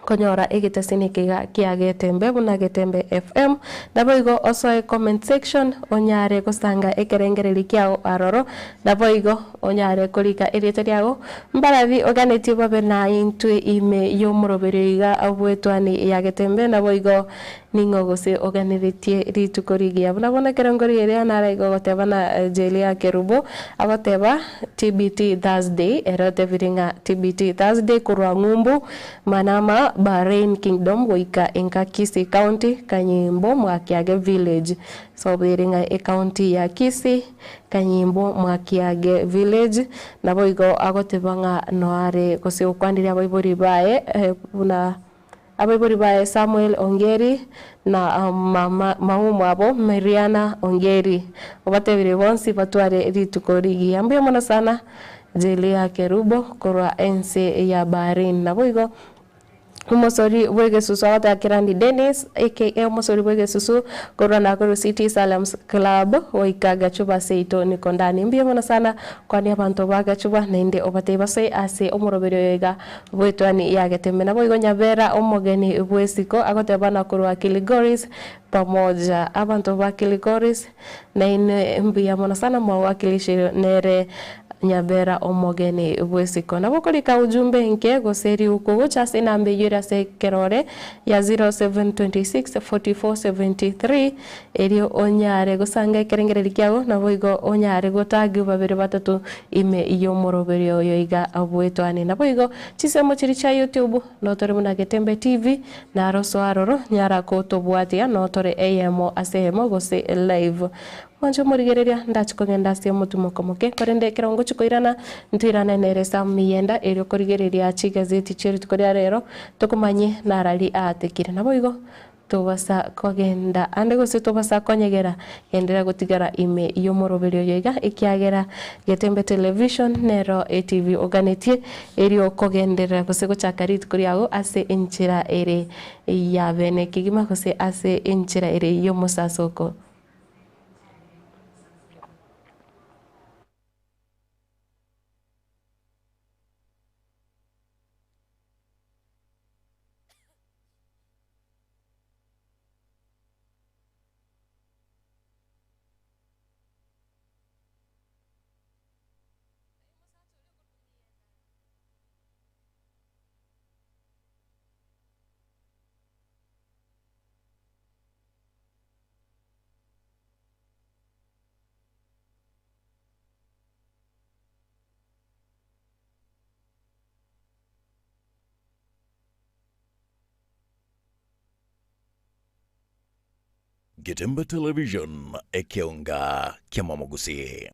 konyora egitesini kia Getembe buna Getembe FM nabo igo osoe comment section onyare gusanga ekerengereri kiao aroro nabo igo onyare kolika eriete riago mbaravi oganeti babe na intwe ime yo muroberiga abwetwani ya Getembe nabo igo ningo gose oganeritie ritukorigia buna kerengori ere anara igo gotebana Jelia Kerubo agoteba TBT Thursday erote viringa TBT Thursday kurwa ngumbu manama Bahrain Kingdom goika enka Kisii County Kanyimbo Mwakiage Village so biringa county ya Kisii Kanyimbo Mwakiage Village nabo igo agotebanga noare gose ukwandiria baibori bae buna abaibori bae Samuel Ongeri na maumu abo Mariana Ongeri obatebire bonsi batware ritukori ambuye mona sana Jelia Kerubo korwa ense ya Bahrain nabo igo Umosori wege susu awata kirandi Dennis aka umosori wege susu korona kuru City Salams Club oika gachuba seito niko ndani mbia mona sana kwani abantu bagachuba nende obate base ase omoroberio yega bwetwani ya Getembe nabo igo nyabera omogeni bwesiko agotebana kuru Kiligoris pamoja abantu ba Kiligoris na ine mbia mona sana mwakilishi nere nyabera omogeni bwesiko nabo kolika ujumbe nke goseri uko chase nambe yura se kerore ya 0726 4473 erio onyare gosanga kerengereri kyao nabo igo onyare gotagi babere batatu ime iyo moroberio yo iga abwetwani nabo igo chisemo chiri cha YouTube notore muna Getembe TV na roso aroro nyara ko tobwatia notore AM asemo gose live Wancho murigereria ndachikogenda ase mutumo komoke korende kirongo chikoirana ntuirana neresa miyenda erio korigereria chigazeti cheru tukoria rero tokomanye narali atekire nabo igo tubasa kogenda ande gose tubasa konyegera endera gutigara ime yo moroberio yoiga ikiagera Getembe Television nero ATV oganetie erio kogendera gose gochakarit kuriago ase enchira ere ya bene kigima gose ase enchira ere yo musasoko. Getembe Television ekeonga kiamamogusi.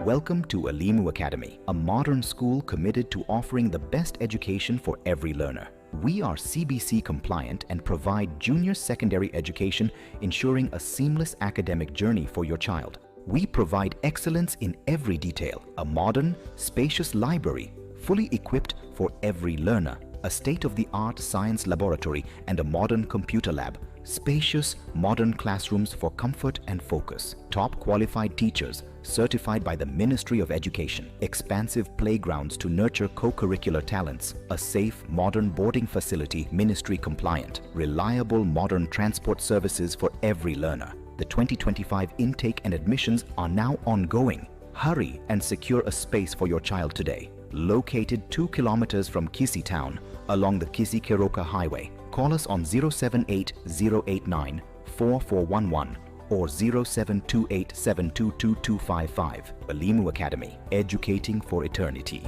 Welcome to Elimu Academy, a modern school committed to offering the best education for every learner. We are CBC compliant and provide junior secondary education, ensuring a seamless academic journey for your child. We provide excellence in every detail, a modern, spacious library, fully equipped for every learner, a state-of-the-art science laboratory and a modern computer lab, spacious, modern classrooms for comfort and focus, top qualified teachers certified by the Ministry of Education, expansive playgrounds to nurture co-curricular talents, a safe, modern boarding facility ministry compliant, reliable modern transport services for every learner. The 2025 intake and admissions are now ongoing. Hurry and secure a space for your child today. Located 2 kilometers from Kisii town along the Kisii-Keroka highway. Call us on 078-089-4411 or 0728-722-255. Elimu Academy, educating for eternity.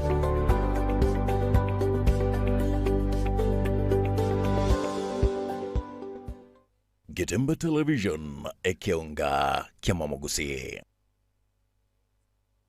Getembe Television ekeonga kiamamogusi.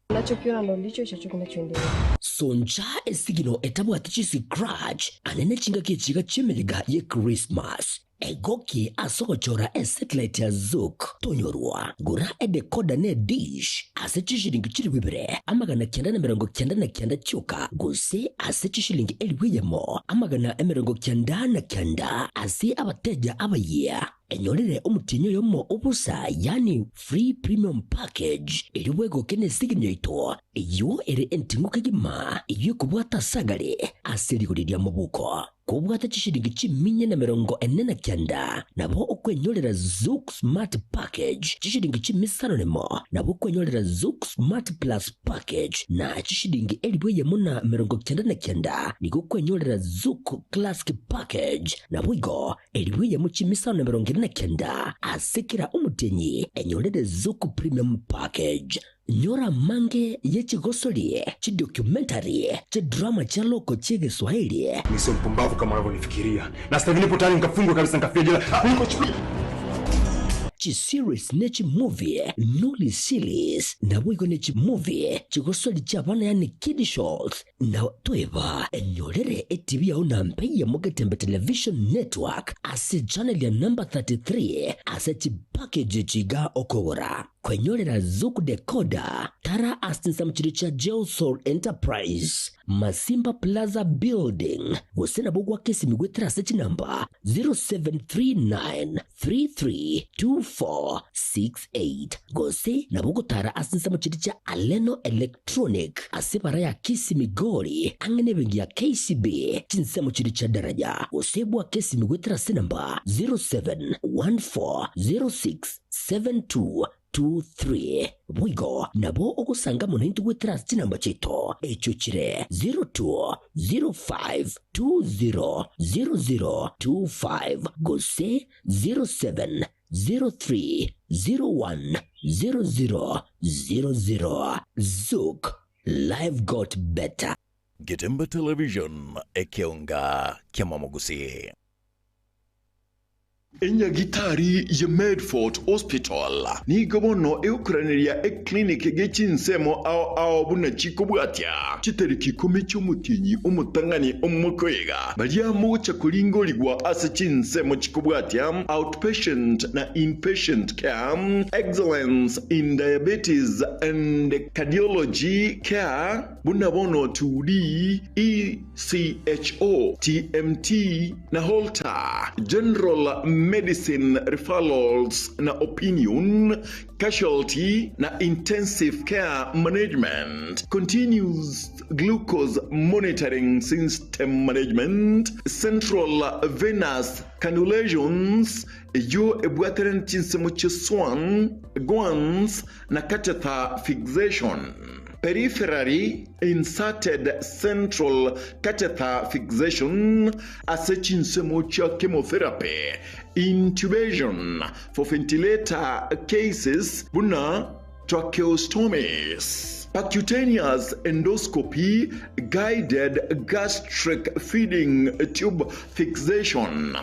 Unachokiona ndo ndicho chacho kinachoendelea. Sonja esigino etabwati scratch anene chinga kichiga chimeliga ye Christmas. Egoki asogochora satellite ya Zook tonyorwa gura decoder ne dish asechishilingi chiri wibere amagana 999 chuka guse asechishilingi eliwiyemo amagana 999 ase abateja abaye enyorere umutinyo yomo obusa yani free premium package eliwego kene siginyo ito iyo ere entinguka gima iyo kubwata sagale aseligodia mubuko kubwata chishilingi chiminye na 49 nabo okwenyorera Zook Smart Package chishilingi chimisano nemo nabo okwenyorera Zook Smart Plus Package na chishilingi eliweyemo na 99 niko kwenyorera Zook Classic Package nabo igo eliweyemo chimisano na 49 asekera umutenyi enyorere Zook Premium Package. Nyora mange yechigosolie chidocumentary chidrama cha loko chege Swahili. Mimi sio mpumbavu kama unavyonifikiria. Na sasa nipo tayari nikafungwa kabisa nikafia jela. Niko chupi. Series nechi movie Noli series na wigo nechi movie chigosoli chabana yani Kid Shows na toeba enyorere TV ya unampeya Getembe Television Network ase channel ya number 33 ase package chiga okogora kwenyorera Zook decoder tara asinsa mchiricha Geosoul Enterprise Masimba Plaza Building usena bugwa kesi migwetera sechi number 0739332468 gose na bugo tara asinsa mchiricha Aleno Electronic asepara ya Kisi Migori angene bengi ya KCB chinsa mchiricha daraja usebwa kesi migwetera se number 0714067223 Wigo nabo okusanga munaintu wetrust namba chito echuchire 0205200025 gose 0703010000 Zook life got better. Getembe Television ekeonga kiamamogusi. Enyagitari ya Medford Hospital ni gobono eukuraniria clinic gechinsemo ao buna chikobwatia chiteriki komecho mutinyi umutangani umukwega balia mocha kulingoligwa asa chinsemo chikobwatia outpatient na inpatient care, excellence in diabetes and cardiology care, buna bono 2D ECHO TMT na Holter general medicine referrals na opinion, casualty na intensive care management, continuous glucose monitoring system management, central venous cannulations, yo ebwateren chinsemo cheswan, guans na catheter fixation. Peripherally inserted central catheter fixation, chinsemo cha chemotherapy, intubation for ventilator cases, buna tracheostomies, percutaneous endoscopy, guided gastric feeding tube fixation,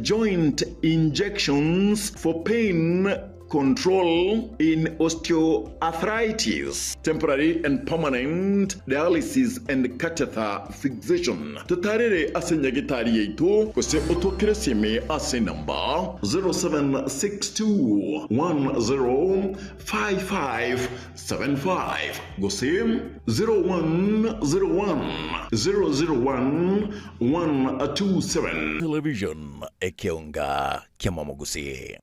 joint injections for pain control in osteoarthritis, temporary and permanent dialysis and catheter fixation. Tutarere asenya gitari yetu kose otokere seme ase number 0762105575 gose 0101001127. Television Ekeonga Kiamamogusi.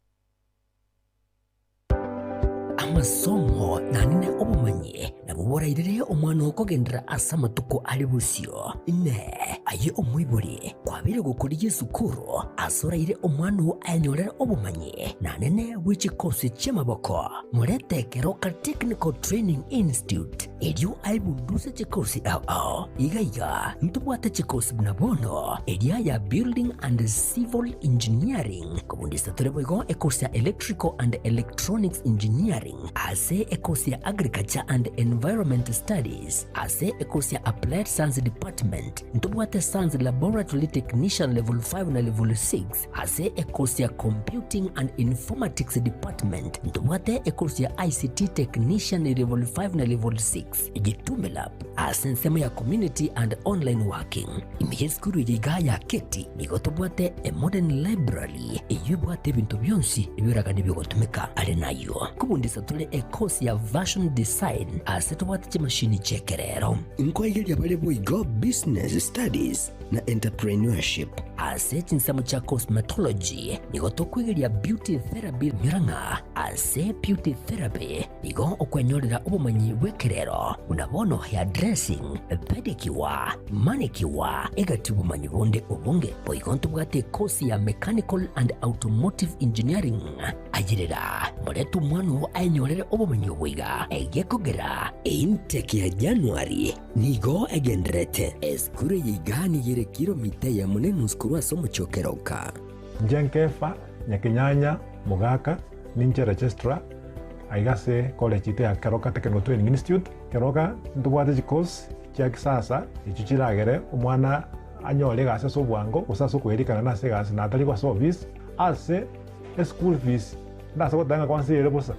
Amasomo nanine obumanyi nabuborairire omwana okogendera asa matuko ali busio ne aye omwiburi kwabire gukuriye sukuru asoraire omwana anyorera obumanyi nanene w'ekikosi ky'amaboko muretekero ka Technical Training Institute elio aibunduse ekikosi ao igaiga ntubwate ekikosi bunabono elia ya Building and Civil Engineering kubundisa tureboigo ekosi ya Electrical and Electronics Engineering, ase ekosi ya Agriculture and Environment Studies, ase ekosi ya Applied Science Department, ntubwate Science Laboratory Technician level 5 na level 6, ase ekosi ya Computing and Informatics Department, ntubwate ekosi ya ICT Technician level 5 na level 6, Gitume Lab, ase nsemo ya Community and Online Working. Imiye skuru yiga ya keti nigotubwate a modern library eyubwate bintu byonsi ibiraga nibigotumika ale nayo kubundisa tule ekosi ya version design ase tubwate chimashini chekerero inkoigeli abale boigo business studies na entrepreneurship, ase chinsamo cha cosmetology nigoto kwigelia beauty therapy miranga, ase beauty therapy nigo okwenyorera obumanyi bwekerero unabono hair dressing, pedicure, manicure egati obumanyi bonde obonge boigonto bwate kosi ya mechanical and automotive engineering agirira moretu mwanu anyorere obumanyi obwiga egekogera intake ya January nigo egendrete eskure yigani yere kilomita ya munenu skuru asomo chokeroka Njenkefa nyakinyanya mugaka ninche registrar aigase college ite ya Keroka Technical Training Institute. Keroka ntubwate chikosi kya kisasa ichuchiragere umwana anyole gase sobwango usaso kwerikana nase gase natali kwa service ase school fees ndasa kotanga kwansi yere busa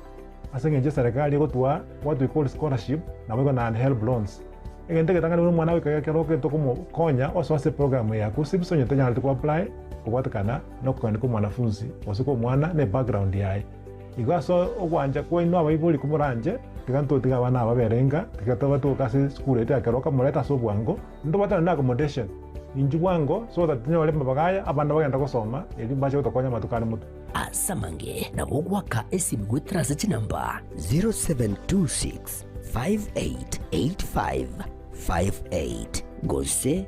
ase ngenje serikali gotwa what we call scholarship na wego na help loans egende ketanga ni mwana weka Keroka tokumo konya oswase program ya kusibisonyo tanya ku apply kubatakana no kwandika mwanafunzi osiko mwana ne background yaye igaso ogwanja ko ino abayibuli kumuranje tiganto tiga bana baberenga tigataba to kase school ete Keroka muleta sobwango ndo batana na accommodation injubwango so that nyole mabagaya abana bagenda gusoma eli baje utokonya matukana mutu asamange na bogwaka esimgwetrase chinamba 0726 588558 gose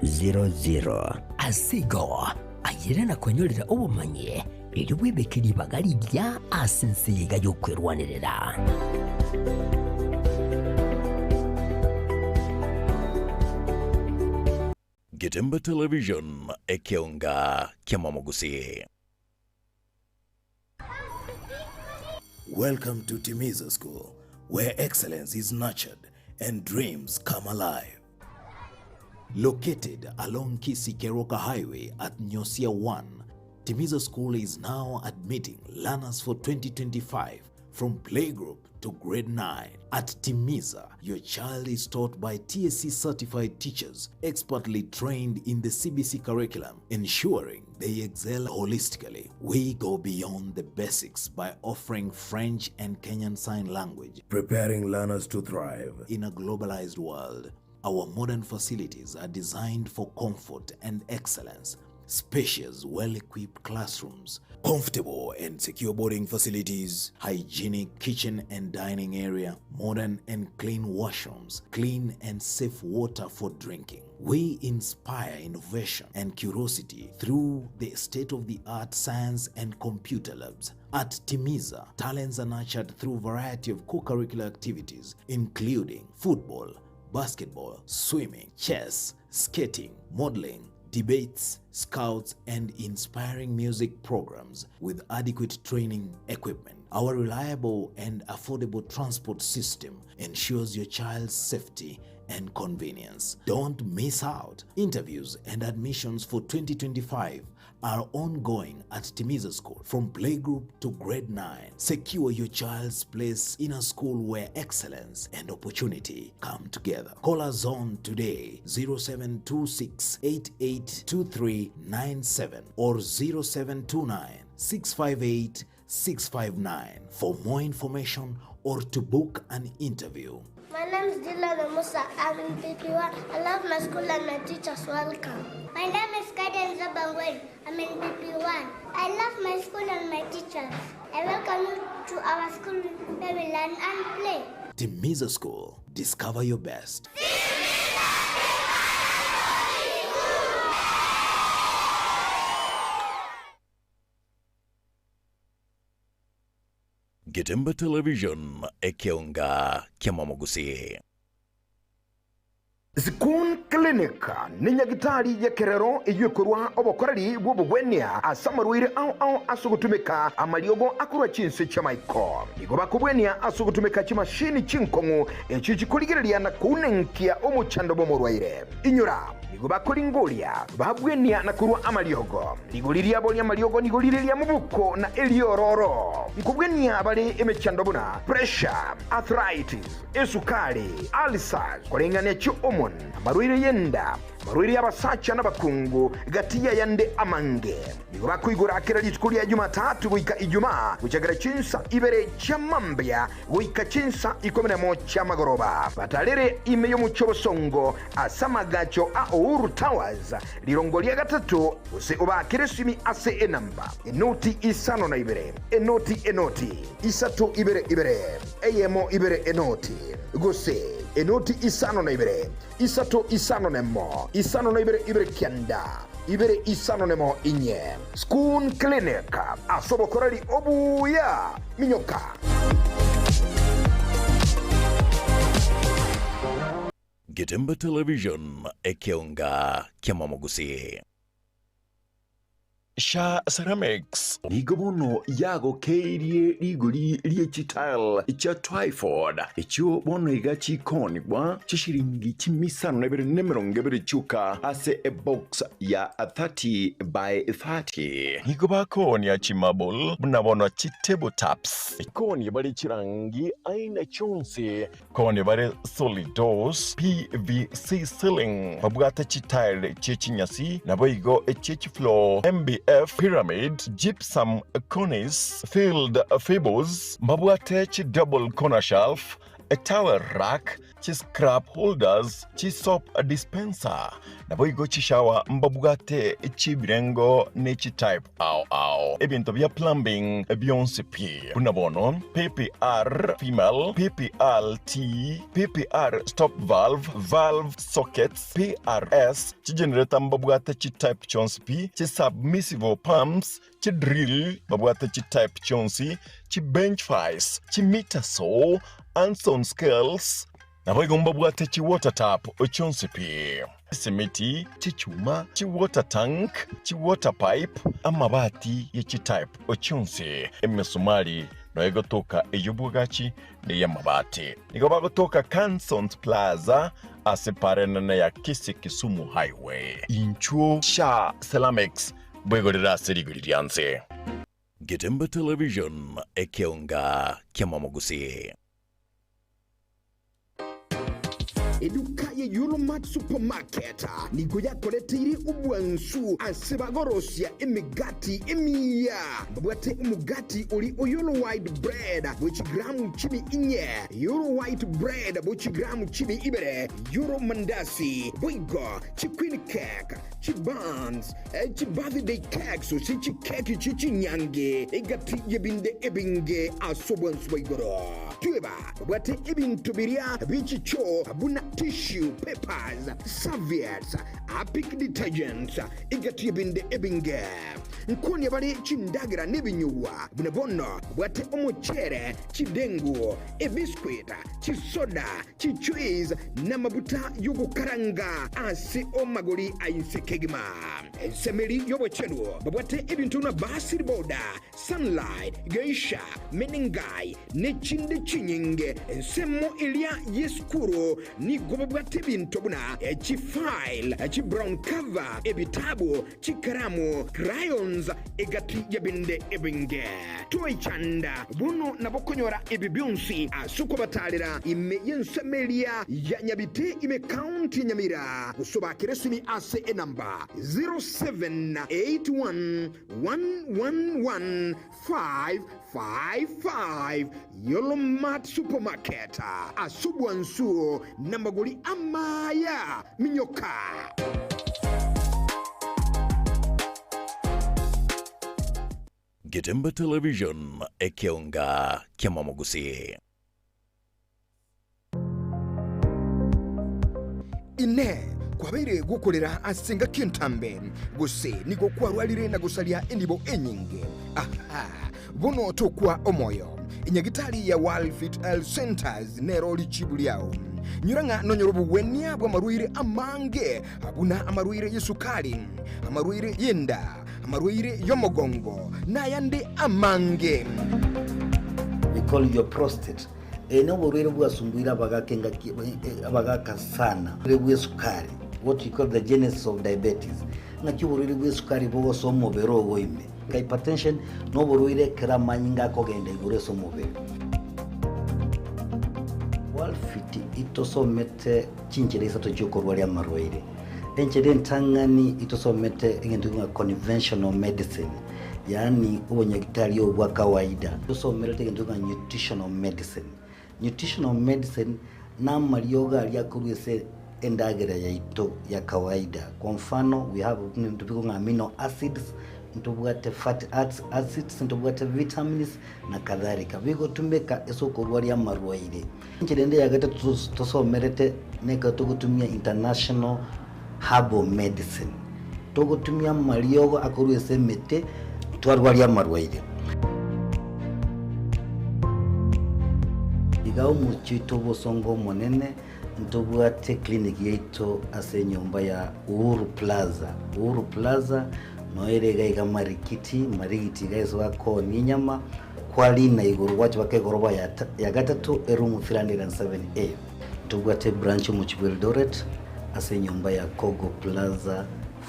0708330000 asigo ayirena kwenyorera obumanyi eli webekeri bagari lya asense yiga yokwerwanirira. Getemba Television Ekeonga Kiamamogusi. Welcome to Timiza School, where excellence is nurtured and dreams come alive. Located along Kisii-Keroka Highway at Nyosia 1, Timiza School is now admitting learners for 2025 from playgroup to grade 9. At Timiza, your child is taught by TSC certified teachers expertly trained in the CBC curriculum, ensuring they excel holistically. We go beyond the basics by offering French and Kenyan Sign Language, preparing learners to thrive in a globalized world. Our modern facilities are designed for comfort and excellence. Spacious, well-equipped classrooms, comfortable and secure boarding facilities, hygienic kitchen and dining area, modern and clean washrooms, clean and safe water for drinking. We inspire innovation and curiosity through the state-of-the-art science and computer labs. At Timiza, talents are nurtured through a variety of co-curricular activities, including football, basketball, swimming, chess, skating, modeling, debates, scouts, and inspiring music programs with adequate training equipment. Our reliable and affordable transport system ensures your child's safety and convenience. Don't miss out. Interviews and admissions for 2025 are ongoing at Timiza School from playgroup to grade 9. Secure your child's place in a school where excellence and opportunity come together. Call us on today 0726 882397 or 0729 658 659 for more information or to book an interview. My name is Dila Musa. I'm in PP1. I love my school and my teachers. Welcome. My name is Kaden Zabangwen. I'm in PP1. I love my school and my teachers. I welcome you to our school where we learn and play. Timiza School. Discover your best. Getembe Television ekeonga kiamamogusi. Zikun Klinika ni nyagitari ya kerero iyukurwa obokorari bw'obugwenia asamarwire au asugutumika amaliogo akurwa chinse chamaiko nigo bakubwenia asugutumika chimashini chinkongu echichikuligiriria na kunenkia omuchando bomorwaire inyura nigo bakoringolia babwenia na kurwa amaliogo nigoliria boli amaliogo nigoliria mubuko na eliororo nkubwenia bali emechando buna pressure arthritis esukari ulcers kolengania cho marwire yenda marwire abasacha n'abakungu gatiya yande amange nigo bakwigura akira litukuli ya Jumatatu guika Ijumaa kuchagara chinsa ibere chamambya guika chinsa 11 chamagoroba batalere imeyo muchobosongo asamagacho a Uhuru Towers lirongolia gatatu use obakire simi ase enamba enoti isano na ibere enoti isato ibere eyemo ibere enoti gose enoti isano na ibere isato isano nemo isano na ibere kianda ibere isano nemo inye School Clinic asobokorari obuya minyoka. Getembe Television ekeonga kiamamogusi. Sha Ceramics nigobono yago keirie rigori riechitile cha Twyford echo bono igachi konibwa chishiringi chimisano na bere nemeronge bere chuka ase a box ya 30 by 30 nigoba koni ya chimabul bunabono chitable taps koni bari chirangi aina chonse koni bari solid doors PVC ceiling babugata chitile chechinyasi na boigo echechi floor MBF pyramid gypsum cornice filled fables mabwate double corner shelf a towel rack chi scrap holders chi soap dispenser na boigo chi shower mbabugate chi birengo ne chi type au ebinto bya plumbing beyonce p bunabono PPR female PPRT PPR stop valve sockets PRS chi generator mbabugate chi type chonsi p chi submersible pumps chi drill mbabugate chi type chonsi chi bench vise chi meter saw Anson scales na boigomba bwate chi water tap ochonsipi simiti chi chuma chi water tank chi water pipe amabati ye chi type ochonsi emesumali no igotoka eyubwagachi ni ya mabati nigo bagotoka Cansons Plaza aseparenana ya Kisumu Highway inchuo sha Ceramics bwegorera seriguriranse. Getembe Television ekionga kiamamogusi. Eduka ye Euromart Supermarket nigo yakoletire ubwansu asebagorosia emigati emiya babwate umugati uli Euro white bread which gramu chibi inye Euro white bread which gramu chibi ibere Euro mandasi boigo chiquini cake chibans birthday cake so chi cake chi nyange egati yebinde ebinge asobwansu boigoro tueba babwate ebintu biria bichicho abuna tissue, papers, serviettes, Apic detergents, igatibinde ebinge. Nkoni abali chindagira nebinyuwa, bunabono, bwate omuchere, chidengu, ebiskuit, chisoda, chichuiz, namabuta yugo karanga, ase omagoli ainsekegima. Semeri yobo chenu, bwate ebintuna basir boda, sunlight, geisha, meningai, nechinde chinyinge, semo ilia yeskuro, ni gobabwate bintobuna, chi file, chi brown cover, ebitabu, chi karamu, crayons, egati yabinde ebinge. Toy chanda, buno nabokonyora ebibionsi, asuko batalira, ime yensemelia, ya nyabite ime county nyamira, usoba kiresumi ase enamba, 0781111555 Euromart Supermarket asubwansu namagoli amaya minyoka. Getembe Television ekionga kiamamogusi. Ine kwabere gukorera asenga kintambe guse niko kwarwalire na gusalia endibo enyinge. Aha bono tokwa omoyo inyagitali ya Walfit Health Centers nero lichibuliao nyuranga nonyorobu wenia bwa maruire amange abuna amaruire yesukali amaruire yenda amaruire yomogongo na yande amange. We call your prostate eno buruire bwasumbuira abagaka sana bwe sukari, what you call the genesis of diabetes na kiburuire bwe sukari bwo somo bero boime hypertension no buruire kramanyinga kogende igure somo bero. Walfit itosomete chinchereza tochokorwa lya marwaire enchede ntangani itosomete ngenduga conventional medicine, yani ubonyagitali obwa kawaida tosomete ngenduga nutritional medicine. Nutritional medicine na malioga aliakurwese endagera ya ito ya kawaida. Kwa mfano we have ntubiko amino acids, ntubwate fatty acids, ntubwate vitamins na kadhalika. Biko tumeka esoko rwali ya marwaire. Nchirende ya gata tosomerete neka tukutumia international herbal medicine. Tukutumia maliogo akurwese mete twarwali ya marwaire. Igao muchito bosongo monene ntobwate clinic yeito ase nyumba ya Uhuru Plaza. Uhuru Plaza noerega iga marikiti gaiso wako ninyama kwali na iguru wacho wake goroba ya gatatu erumu 307A. Ntobwate branch mu Eldoret ase nyumba ya Kogo Plaza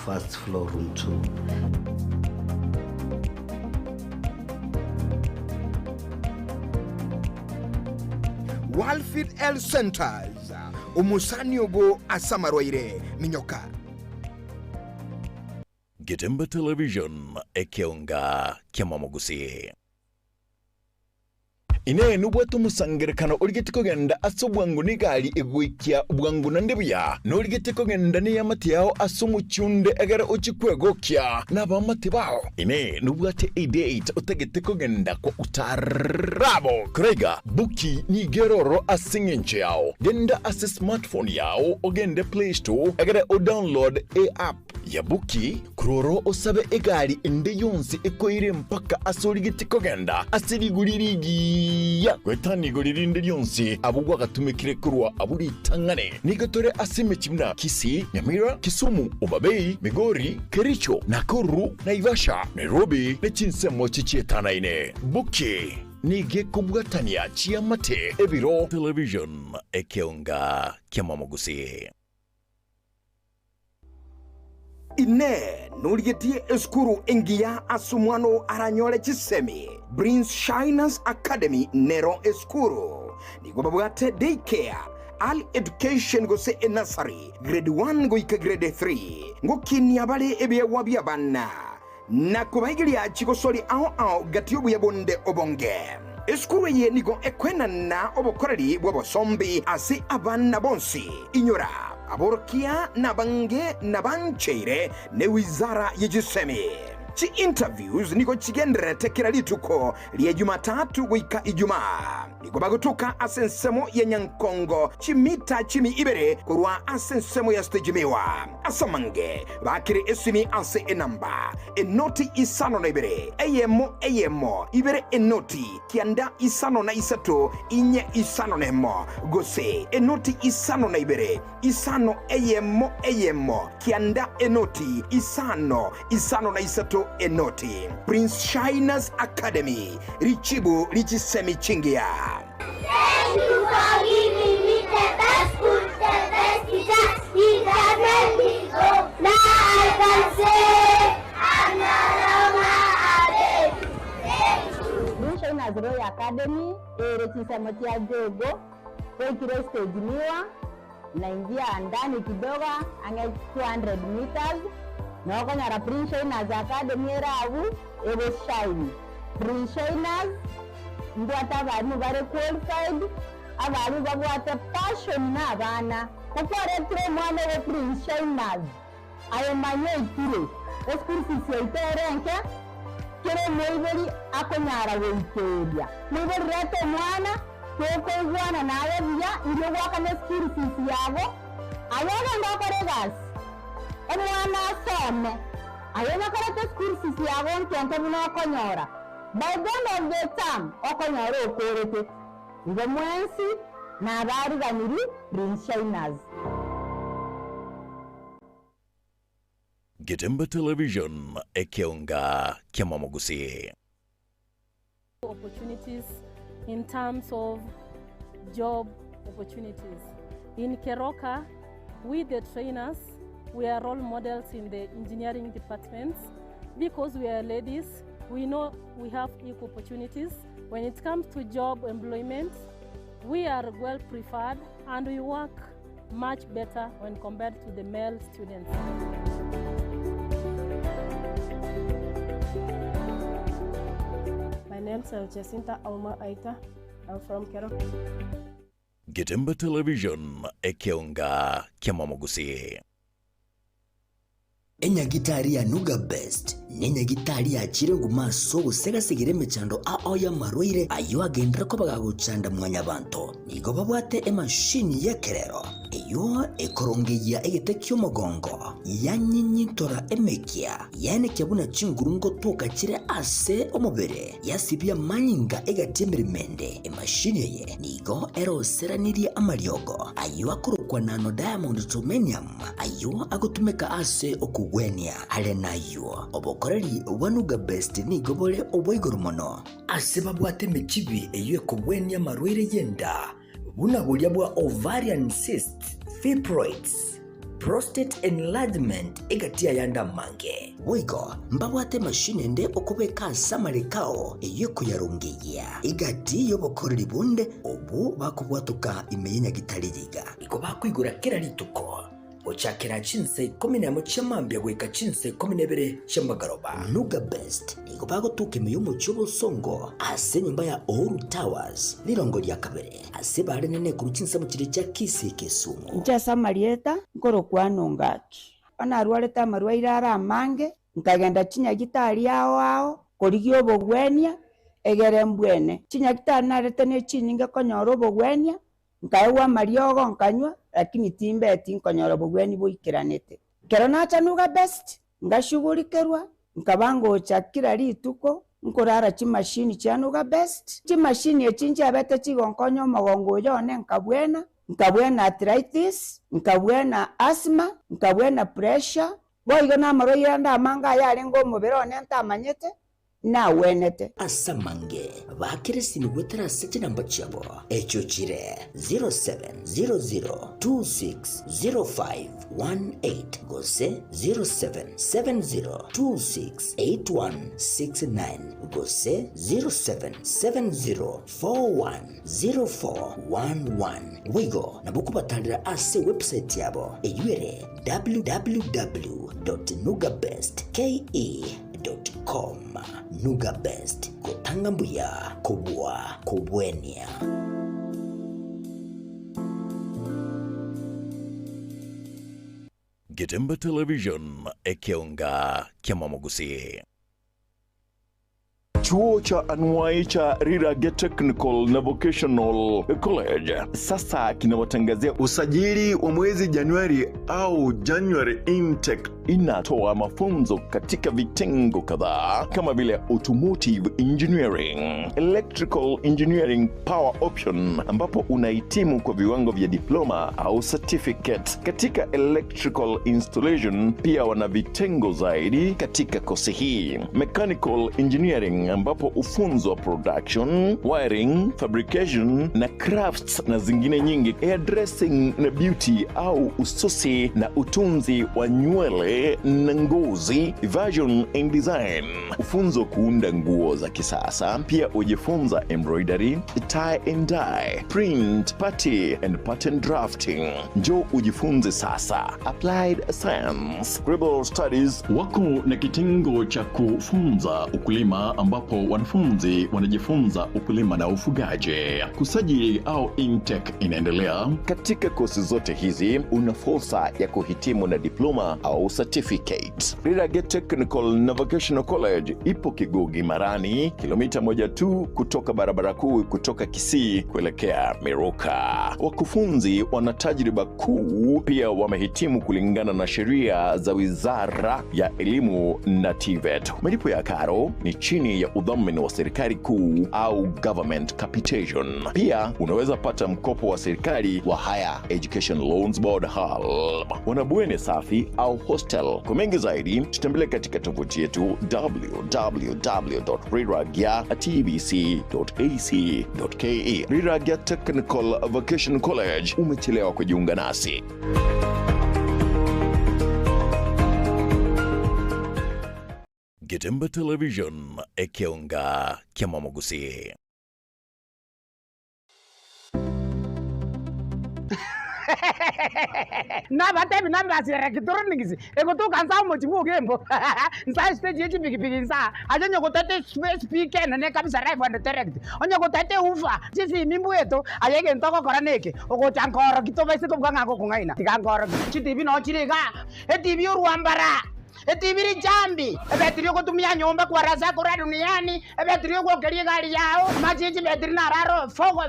first floor room 2. Walfit Health Centers umusaniogo asamarwaire minyoka. Getembe Television ekionga kiamamogusi. Ine nubwatu musangerekano oligitiko genda asobwangu nigali egwikia bwangu nandebuya noligitiko genda ni yamati yao asumuchunde egere ochikwegokya nabamati bao. Ine nubwate edate otegitiko genda kwa utarabo krega buki ni geroro asingenche yao genda ase smartphone yao ogende Play Store egere o download app ya buki kuroro osabe egali ende yonsi ekoire mpaka asoligitiko genda asirigulirigi ya kwetani golirinde lyonsi abugwa gatumikire kurwa aburi tangane nigatore asime chimna Kisii, Nyamira, Kisumu, Omabei, Migori, Kericho, Nakuru, Naivasha, Nairobi, Nechinsemo chichietana ine. Buki nige kubwatania chiamate ebiro television ekeonga kiamamogusi ine nurigetie eskuru engia asumwano aranyole chisemi Prince Shiners Academy nero eskuru nigo babwate daycare all education go se nursery grade 1 go ika grade 3 ngo kinya bale ebe wabya banna na kubaigilia chikosori ao gatiobu ya bonde obonge eskuru ye nigo ekwena na obokorari bwabosombi asi abana bonsi inyora aborokia na bange na bancheire ne wizara yejisemi chi interviews niko chigendere tekera lituko liya Jumatatu wika Ijumaa niko bagutuka asensemo ya Nyankongo chimita chimi ibere kurwa asensemo ya stejimiwa asamange bakiri esimi ase enamba enoti isano na ibere eyemo ibere enoti kianda isano na isato inye isano nemo gose enoti isano na ibere isano eyemo kianda enoti isano na isato enoti Prince Shiners Academy richibu richisemi chingia. Thank you for giving me the best food, the best teacher. He has made me go. Now I can say I'm not on my Thank you. Prince Shiners Royal Academy richisema tia jogo kwa kile stage niwa naingia ndani kidogo anga 200 meters. No konyara Prince Shiners Academy rabu ego shine Prince Shiners ndwata abantu bare qualified abantu babwata passion n'abana kuko retire mwana wa Prince Shiners ayo manye ikire school fees yaiterenke kire mwibiri akonyara weiteria mwibiri rete mwana koko igwana nawe bya ndio wakane school fees yabo ayana ndakore gas omwana asome ayana karate school fees yabo nkente buno konyora by the end of the term okonyora okorete ngo mwensi na abari ganiri Prince Shiners. Getembe television ekeonga kiamamogusi opportunities in terms of job opportunities in Keroka. We the trainers, we are role models in the engineering departments because we are ladies. We know we have equal opportunities. When it comes to job employment, we are well preferred and we work much better when compared to the male students. My name is Jacinta Auma Aita. I'm from Keroka. Getembe television ekeonga kiamamogusi enyagitari ya Nuga Best nenyagitari ya chirengu maso gusegasigire mechando ao ya marwaire ayo agendera ko bagagucanda mwanya banto nigo babwate emashini ya kerero iyo ekorongeya egetekyo mogongo yanyinyitora emekia yane kyabuna chingurungo toka kire ase omubere yasibya manyinga egatemerimende emashini ye nigo eroseranirie amaryogo ayo akorokwa nano diamond titanium ayo agotumeka ase okugwenia ale nayo obokoreri wanuga best nigo bole oboigoro mono ase babwate mechibi eyo ekugwenia marwire yenda buna bulya bwa ovarian cyst fibroids prostate enlargement egatia yanda mange wigo mbabwate mashine nde okubeka samarikao eyeko yarungiya igati yobokoreri bunde obu bakubwatuka imenya gitarigiga iko bakwigura kera lituko ochakera chinse 11 chamambya gweka chinse 12 chambagaroba Nuga Best iko bagotuka imiyumo cyobo songo ase nyumba ya Oru Towers lirongo lya kabere ase bare nene ku chinse mu kire cya Kisi Kisumu ncha samarieta ngoro kwanongaki ana arwareta marwaire ara mange nkagenda chinya gitari ao korigio obogwenia egere mbwene chinya gitari narete ne chininga konyoro obogwenia nkaewa mariogo nkanywa lakini timbeti nkonyoro obogweni boikiranete kero nacha Nuga Best ngashugulikerwa nkabango chakira lituko nkorara chimashini cha Nuga Best chimashini echinja abete chigonkonyo mogongo yone nkabwena arthritis nkabwena asthma nkabwena pressure boigo na maroira nda manga yale ngo mubero ne ntamanyete na wenete asamange bakiresini gwetera seche namba chabo echo chire 0700260518 gose 0770268169 gose 0770410411 wigo nabukubatandira ase website yabo eyuere www.nugabestke.com. Nuga Best kutanga mbuya kubwa kubwenia. Getemba Television ekeonga kiamamogusi. Chuo cha anuai cha Rirage Technical na Vocational College sasa kinawatangazia usajili wa mwezi Januari au January intake. Inatoa mafunzo katika vitengo kadhaa kama vile automotive engineering, electrical engineering power option ambapo unahitimu kwa viwango vya diploma au certificate. Katika electrical installation pia wana vitengo zaidi katika kosi hii. Mechanical engineering ambapo ufunzo wa production, wiring, fabrication na crafts na zingine nyingi. Hairdressing na beauty au ususi na utunzi wa nywele na ngozi, fashion and design. Ufunzo kuunda nguo za kisasa. Pia ujifunza embroidery, tie and dye, print, party and pattern drafting. Njoo ujifunze sasa. Applied Science, Global Studies wako na kitengo cha kufunza ukulima ambapo wanafunzi wanajifunza ukulima na ufugaji. Kusajili au intake inaendelea. Katika kosi zote hizi una fursa ya kuhitimu na diploma au certificate. Rirage Technical na Vocational College ipo Kigugi Marani, kilomita 1 tu kutoka barabara kuu kutoka Kisii kuelekea Meruka. Wakufunzi wana tajriba kuu, pia wamehitimu kulingana na sheria za Wizara ya Elimu na TVET. Malipo ya karo ni chini ya udhamini wa serikali kuu au government capitation. Pia unaweza pata mkopo wa serikali wa Higher Education Loans Board HALB. Wanabweni safi au hostel. Kwa mengi zaidi tutembelee katika tovuti yetu www.riragya.tbc.ac.ke. Riragya Technical Vocational College, umechelewa kujiunga nasi. Getemba Television ekeonga kiamamogusi. Na batebi na mbasira kitorongisi ego kanza mo chimu gembo nsa stage yechi bigi nsa ajonyo kotate speaker na ne kabisa live and direct onyo kotate ufa sisi mimbu yeto ayege ntoko koraneke ogo chankoro kitoba siko bwanga ko ngaina tikankoro chitibi no chirika etibi ruambara etibiri jambi ebetrio kutumia nyomba kwa raza kwa duniani ebetrio kwa keria gari yao majiji betri na raro fogo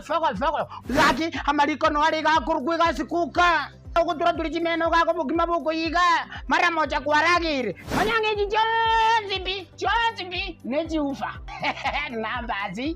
laki amaliko no ali ga kurugwe ga sikuka okutura tulijimeno ga ko bugima boko yiga mara moja kwa ragiri manyange jonzi neji ufa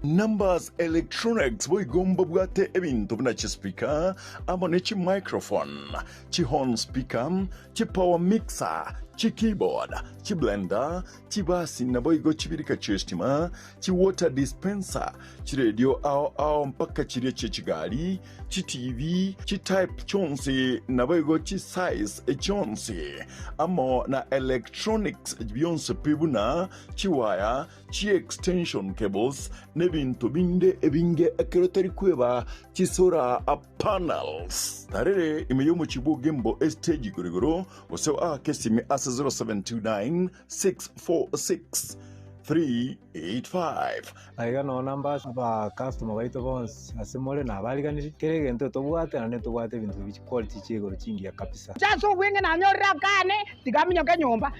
Numbers Electronics boigomba bwate ebintu bina chi speaker ama ne chi microphone, chi horn speaker, chi power mixer, chi keyboard, chi blender, chi basi na boigo chibirika chestima, chi water dispenser, chi radio au mpaka chirie chigari, chi TV, chi type chonsi na boigo chi size chonsi. Amo na electronics bionse pibuna, chi wire, chi extension cables, nebintu binde ebinge akerotari kweba, chi solar panels. Tarere imeyomo chibu gembo stage gorigoro, oseo kesimi asa 0729 646 385. Aiga no numbers ba customer baito bons asimole na baliganisi kerege nto tobwate na neto bwate bintu bichi quality chego chingia kabisa. Chaso wenge na nyora kane tigaminyo kanyomba.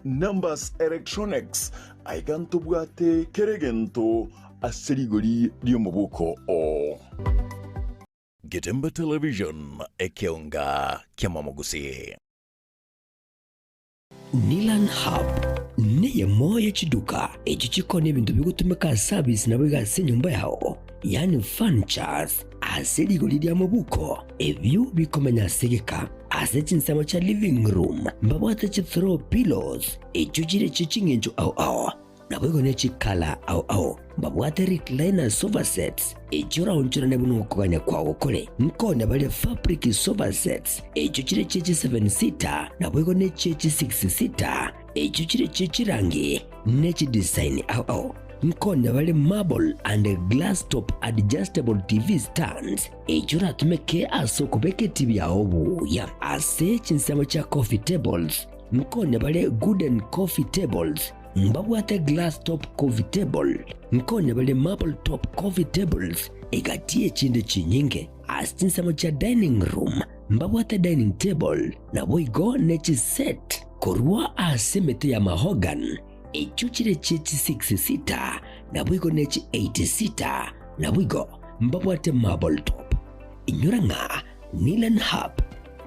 Numbers Electronics aiga nto bwate kerege nto asirigori dio mubuko o. Getemba Television ekeonga kiamamogusi. Nilan Hub neye moya chiduka echo chikona ebintu bigutumika service nabo igase nyumba yao yani furnitures ase ligori lya mabuko ebyo bikomenya segeka ase chinsamo cha living room mbabwate chi throw pillows echo chire chichingenjo au nabo igone chikala au mbabwate recliner sofa sets echo raunchura nebuno kuganya kwawo kole nkone bale fabric sofa sets echo chire chechi 7 seater nabo igone chechi 6 seater echo chire chechi rangi nechi design au nkone bale marble and glass top adjustable TV stands echo ratumeke aso kubeke TV yao buya ase chinsamo cha coffee tables nkone bale wooden coffee tables mbabwate glass top coffee table nkone bale marble top coffee tables egatie chinde chinyinge asinsamo cha dining room mbabwate dining table na boigo nechi set korwa asemete ya mahogan echuchire chechi 6 sita na boigo nechi 8 sita na boigo mbabwate marble top inyuranga Nilan Hub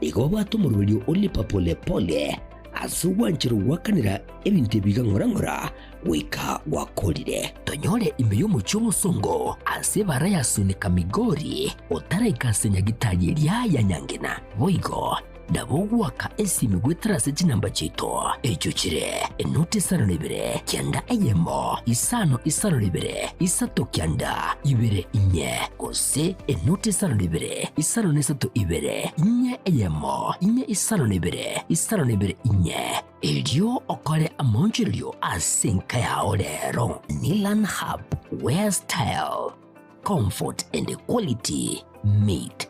igobwato mu rubiri olipa pole pole asuwanchiro wakanira ebintu biga ngorangora wika wakolire tonyole imbeyo mucho songo ase barayasunika migori otaraikasenya gitari lya nyangena boigo ndabogwaka esimi gwetrase chinamba chito echo chire enoti sano libere kyanda eyemo isano libere isato kyanda ibere inye kose enoti sano libere isano nesato ibere inye eyemo inye isano libere inye elio okole amonjilio asenka ya olero Nilan Hub where style comfort and quality meet.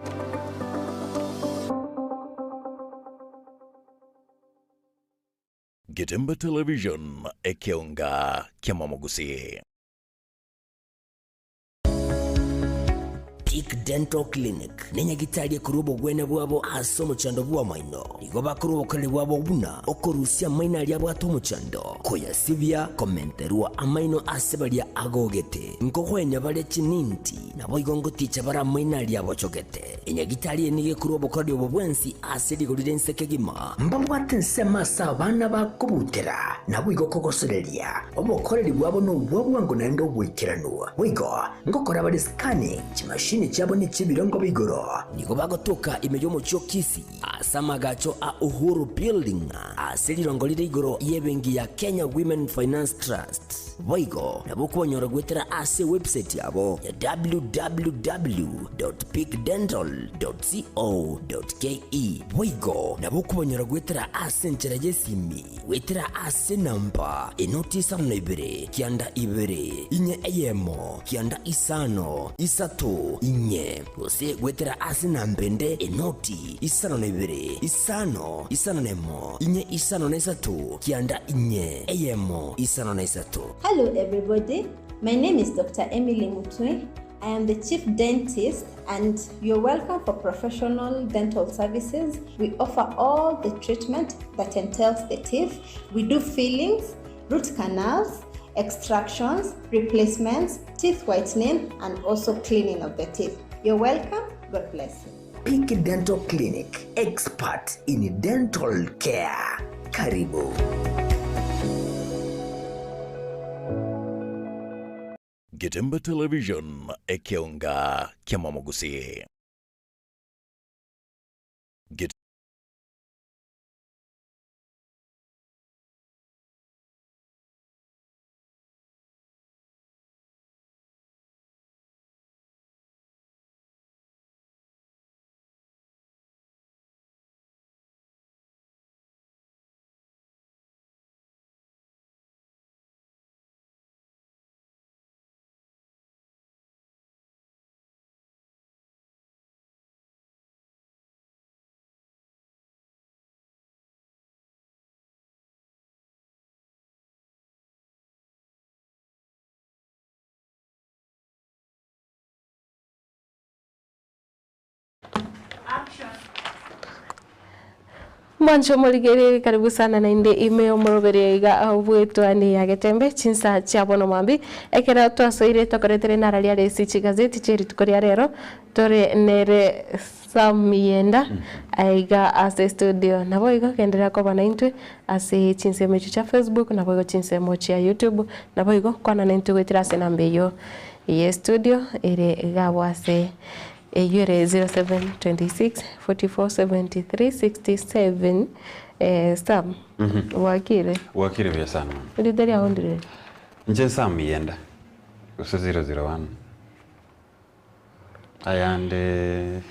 Getembe Television ekeonga kiamamogusi. Peak Dental Clinic nenya gitalie kurubo gwene bwabo aso muchando bwa maino igoba kurubo kale bwabo buna okorusia maina lya bwato muchando koya sivya komenterua amaino asebalia agogete nkogwenya bale chininti nabo igongo ticha bara maina lya bochogete enya gitalie nige kurubo kale bwo bwensi aseli golide nsekegima mbambwate nsema sabana bakubutera nabo igokogoserelia obokoreri bwabo no bwabwango nendo bwikiranu wigo ngokora bale scanning chimashini chabo ni chibirongo bigoro niko bagotoka imeyo mucho kisi asamagacho a Uhuru Building aselirongo lire igoro yebengi ya Kenya Women Finance Trust boigo nabukubonyora gwetera ase website yabo ya www.peakdental.co.ke boigo nabukubonyora gwetera ase nchera yesimi wetera ase namba enoti sano ibere kianda ibere inye eyemo kianda isano isato inye ose gwetera ase nambende enoti isano nebere isano nemo inye isano nesatu kianda inye eyemo isano nesatu. Hello everybody, my name is Dr. Emily Mutwe. I am the Chief Dentist and you're welcome for professional dental services. We offer all the treatment that entails the teeth. We do fillings, root canals, extractions, replacements, teeth whitening, and also cleaning of the teeth. You're welcome. God bless you. Peak Dental Clinic, expert in dental care. Karibu. Getembe Television ekeonga kiamamogusi. Mwancho Moligere, karibu sana na inde imeo moroberega wetwani ya Getembe chinsa chiabono mambi ekera twasoire tokoretere naralia resi chigazeti cheri tukoria rero tore nere samiyenda aiga ase studio naboigo kendera koba na intwe ase chinse mechu cha Facebook naboigo chinse mochi ya YouTube naboigo kwana na intwe gwetira ase nambeyo ye studio ere gawase Yure 0726 44 73 67 Sam wakire vya sana ulidari aondire nje Sam yenda uso 001 ayande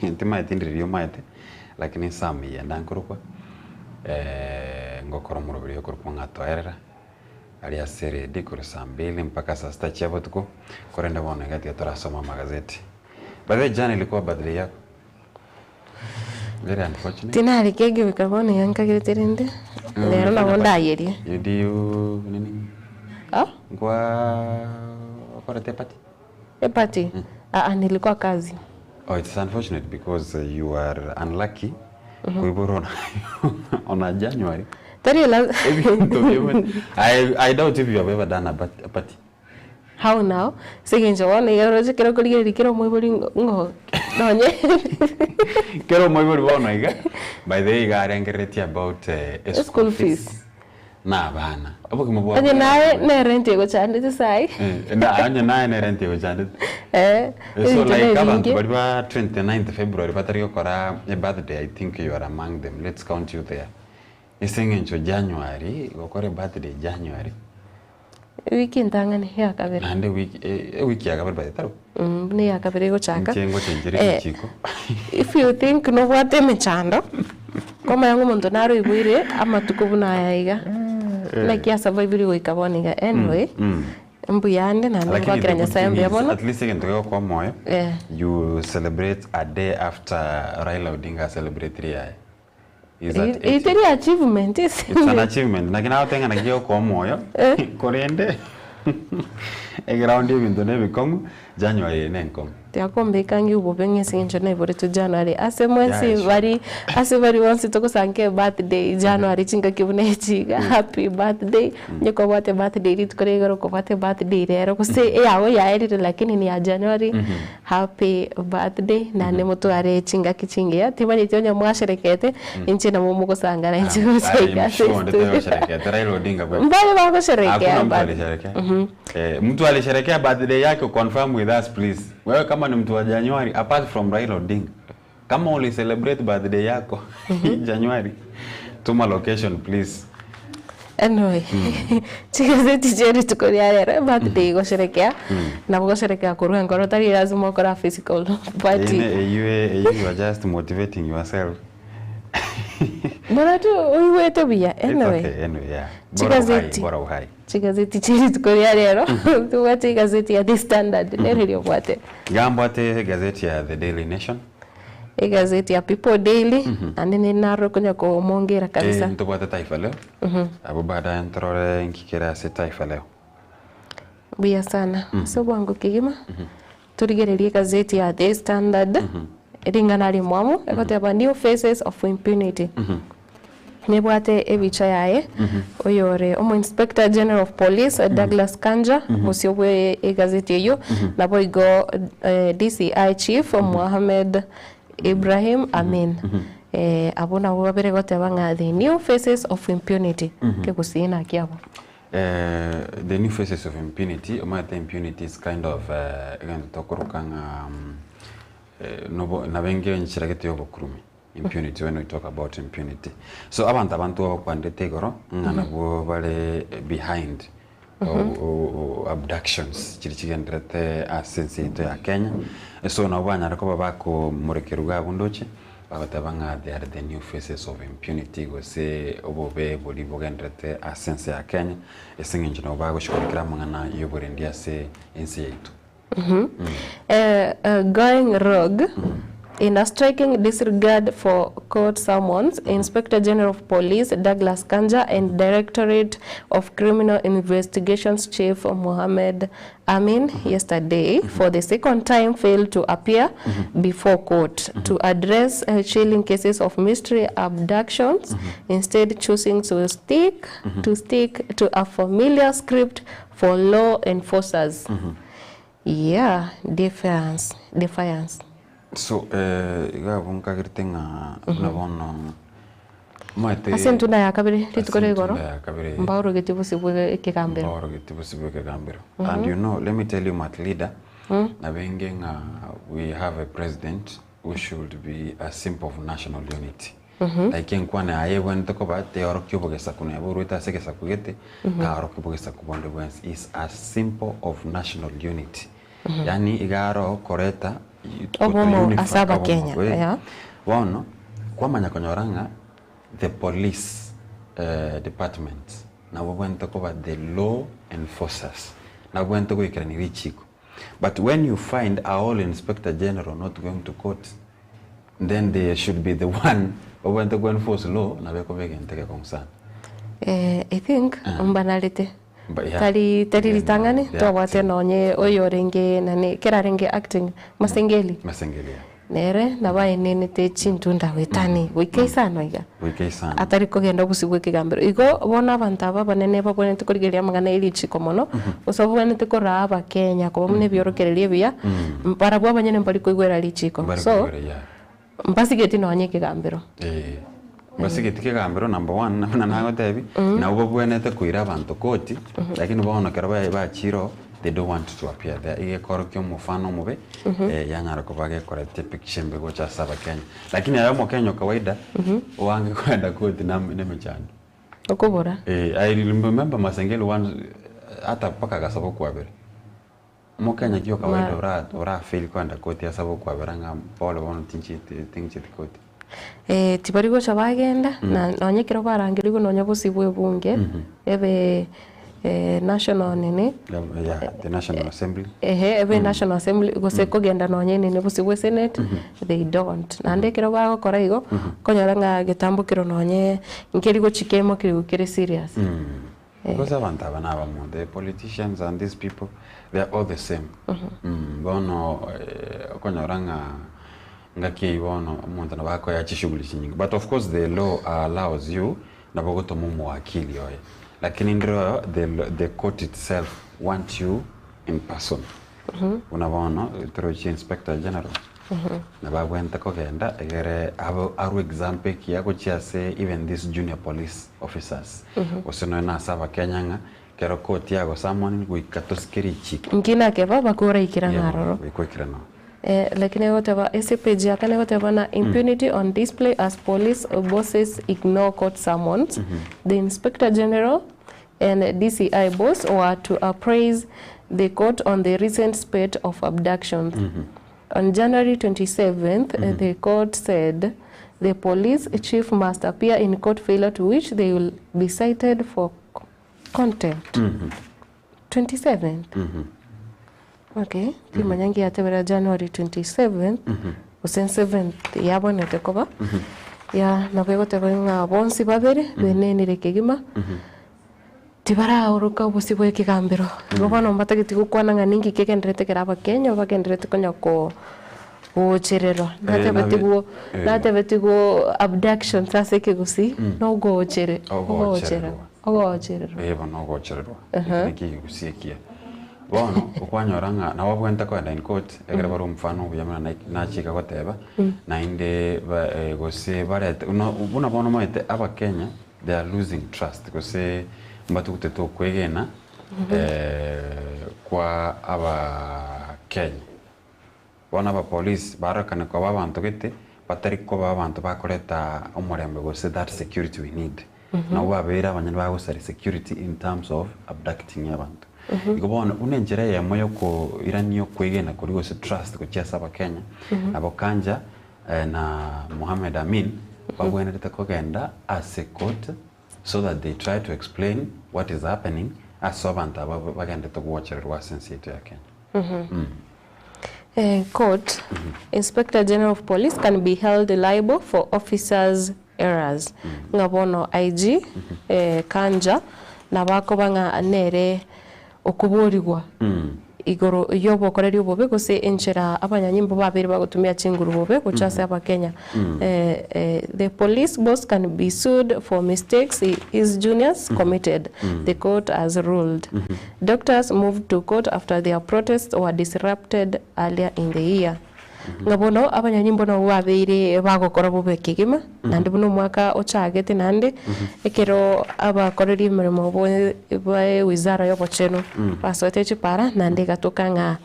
ntima tindiriyo maite lakini Sam yenda nkorokwa ngokoro murobiri yokorokwa ngatwaerera ali asere dikoro saa 2 mpaka saa 6 chiabo tuko korenda bona ngati atorasoma magazeti. Baada jana ilikuwa birthday yako. Very unfortunate. Tinari kege bikabone yankagireterende. Lero na wonda yeri. Yudiu nini? Kwa tepati. Tepati. Nilikuwa kazi. Oh, it's unfortunate because you are unlucky. Kuiborona on a January. I doubt if you have ever done a party. How now? Segenja wana yaro kero kuri kero moibori ngo nonye. Kero moibori wana iga. By the way, iga arengereti about school fees. Na bana. Abo kimo anye nae ne renti go chande sai. Anye nae ne renti go chande. So like abantu bari ba 29th February batari gukora a birthday. I think you are among them. Let's count you there. Isengenjo January gukora birthday January. Wiki ntangane ya kabiri. Nande wiki ya kabiri bayitaro. Ni ya kabiri go chaka. Chengo chenjere chiko. If you think no wate mechando. Koma yangu muntu naro ibwire ama tukubuna yaiga. Like ya survive go ikaboniga anyway. Mbuyande na ndo kiranya sayambe yabono. At least ngento kwa moyo. You celebrate a day after Raila Odinga celebrate ria. It's an achievement. It's an achievement. Lakini hao tenga nakio kwa moyo. Korende. Egraundi bindone bikomu January nenkom. Tiakombe kangi ubobenge sinjo na ibore to January. Ase bari wansi toko sanke birthday January chinga kibune chiga happy birthday. Nyoko wate birthday rit korego ko wate birthday rero ko se yawo ya eri lakini ni ya January. Happy birthday na ne moto are chinga kichinge ya timani tionya mwasherekete inche na mumu ko sangana inche ko sega. Raila Odinga bwana. Mbali bako sherekea. Mtu alisherekea birthday yake confirm with us please. Wewe kama ni mtu wa January apart from Raila Odinga, kama uli celebrate birthday yako January, tuma location please. Anyway, chigazeti jeri tukoria rero birthday go sherekea na go sherekea kuruha ngoro tari lazima ukora physical party. You are just motivating yourself. Bora tu uiwete bia anyway. Okay, anyway, yeah. Bora uhai. Chigazeti chiri tukoria rero tuwate gazeti ya The Standard nerelio kwate. Gambo ate gazeti ya The Daily Nation. Gazeti ya People Daily andine naro kunya ko mongera kabisa. Ntobata Taifa Leo. Abo baada ntrore nkikera se Taifa Leo. Bia sana. So bwangu kigima. Turigererie gazeti ya The Standard. Ringanari mwamu ekote aba new faces of impunity. Nebwate ebicha yae oyore omo Inspector General of Police Douglas Kanja musiobwe gazeti eyo naboigo DCI Chief Mohamed Ibrahim Amin abona wabere gote banga the new faces of impunity ke kusina kiabo. The new faces of impunity, impunity is kind of again tokorukanga nabenge nchiragete yobokurumi. Impunity, when we talk about impunity. So abantu abakwandete goro ngana bo bale behind abductions chirichigendrete asense ya Kenya. So na banya rakoba bako murekeruga bundoche bagotabanga they are the new faces of impunity go se obobe boli bogendrete asense ya Kenya esinginje no bago shikorikira mangana yoborendia se ense yetu. Going rogue In a striking disregard for court summons, Inspector General of Police Douglas Kanja and Directorate of Criminal Investigations Chief Mohammed Amin yesterday, for the second time, failed to appear before court to address chilling cases of mystery abductions, instead choosing to stick to a familiar script for law enforcers. Yeah, defiance. So, bunka kirtinga nabono mate. Asentuna ya kabiri titukore goro. Mbauro getibu sibwe kekambero. And you know, let me tell you, Mat leader, we have a president who should be a symbol of national unity. Like in Kwana, I went to Koba, they are Cuba Sakuna, Buruta Sekasakugete, Karokubo Sakubonde is a symbol of national unity. Yani igaro koreta asaba Kenya. Yeah. Wano, kwa manyakonyoranga, the police department, na wento koba the law enforcers, na wento go ikirani richiko. But when you find a all inspector general not going to court, then they should be the one who went to go enforce law, na beko bege nteke concern. I think umbanalite. Tari litangani to wate nonye oyo renge nani kera renge acting masengeli nere na bae nene te chintunda wetani wikeisano iga atari kugenda busibwe kigambiro igo bona bantaba banene babone tukurigeria magana ilichi komono usobone tukoraba Kenya ko bamune byorokererie bya para bwa banyene mbali kuigwera lichiko so mbasigeti nonye kigambiro Basigeti kigambiro number 1 na nago tebi na ubo bwenete kuira abantu koti lakini bona karaba ba chiro they don't want to appear there ige korokyo mufano mube yanyara ko bage korete picture mbego cha saba Kenya lakini ayo mo Kenya kawaida wange kwenda koti na mechano okobora I remember Masengeli once hata paka gasabo kwabere mo Kenya kyo kawaida ora feel kwenda koti asabo kwabera ngam pole wono tinchi koti tibarigo chabagenda na nonyekero barangirigo nonya busibwe bunge ebe national nene the National Assembly ebe National Assembly gose kogenda nonye nene busibwe Senate they don't na ndekero bago koraigo konyoranga getambukiro nonye nkerigo chikemo kiri serious because abantu abanaba mo the politicians and these people they are all the same bono konyoranga ngaki ibono umuntu nabako yachishugulishi nyingi but of course the law allows you nabogoto mumo wakili yoye lakini ndiro the court itself want you in person unabono through inspector general nabagwenta kogenda egere abo example kiyako chiase even these junior police officers osino na saba Kenyanga kero court yago someone wikatoskiri chiki ngina ke baba kora ikirangaro wikokirano lakini whatever SPG akane whatever na impunity on display as police bosses ignore court summons. The Inspector General and DCI boss were to appraise the court on the recent spate of abductions. On January 27th, the court said the police chief must appear in court, failure to which they will be cited for contempt. 27th. Okay, timanyangi yatebera January 27th, usen 7th yabonete koba. Ya nabego tebenga bonsi babere beneni rekegima. Tibara uruka ubusibwe kigambiro. Gobano mbatagiti kukwana ningi kekendrete keraba Kenya bakendrete konya ko ocherero. Natebetigo abduction sase kegusi no go ochere. Ogocherero. No go ochere. Niki gusikia. Bono ukwanyoranga na wabwenta kwenda in court egera baro mfano kuyamana na chika goteba na inde gose barete una bono maite aba Kenya they are losing trust gose mbatu kuteto kwegena kwa aba Kenya bona ba police barakana kwa babantu gete batari ko babantu bakoreta umurembe gose that security we need na wabera abanyana bagosari security in terms of abducting abantu igobona unenjera ya moyo ko iranio kwegena kuri gose trust ko cyasa aba Kenya abokanja na Mohammed Amin babwena kogenda as a court so that they try to explain what is happening as abantu bagenda to watch the sensitivity ya Kenya. Court, Inspector General of Police can be held liable for officers' errors. Ngabono IG kanja na bako banga nere okuburirwa igoro yobo koreri obobe gose enchera abanyanyimbo babiri bagotumia chinguru bobe kuchasa aba Kenya. The police boss can be sued for mistakes his juniors committed. The court has ruled. Doctors moved to court after their protests were disrupted earlier in the year. Ngabono abanyanyimbo no babiri bagokora bobe kigima nandi buno mwaka ochagete nande ekero abakoreri mirimo boe wizara yobocheno basote chipara nande gatokanga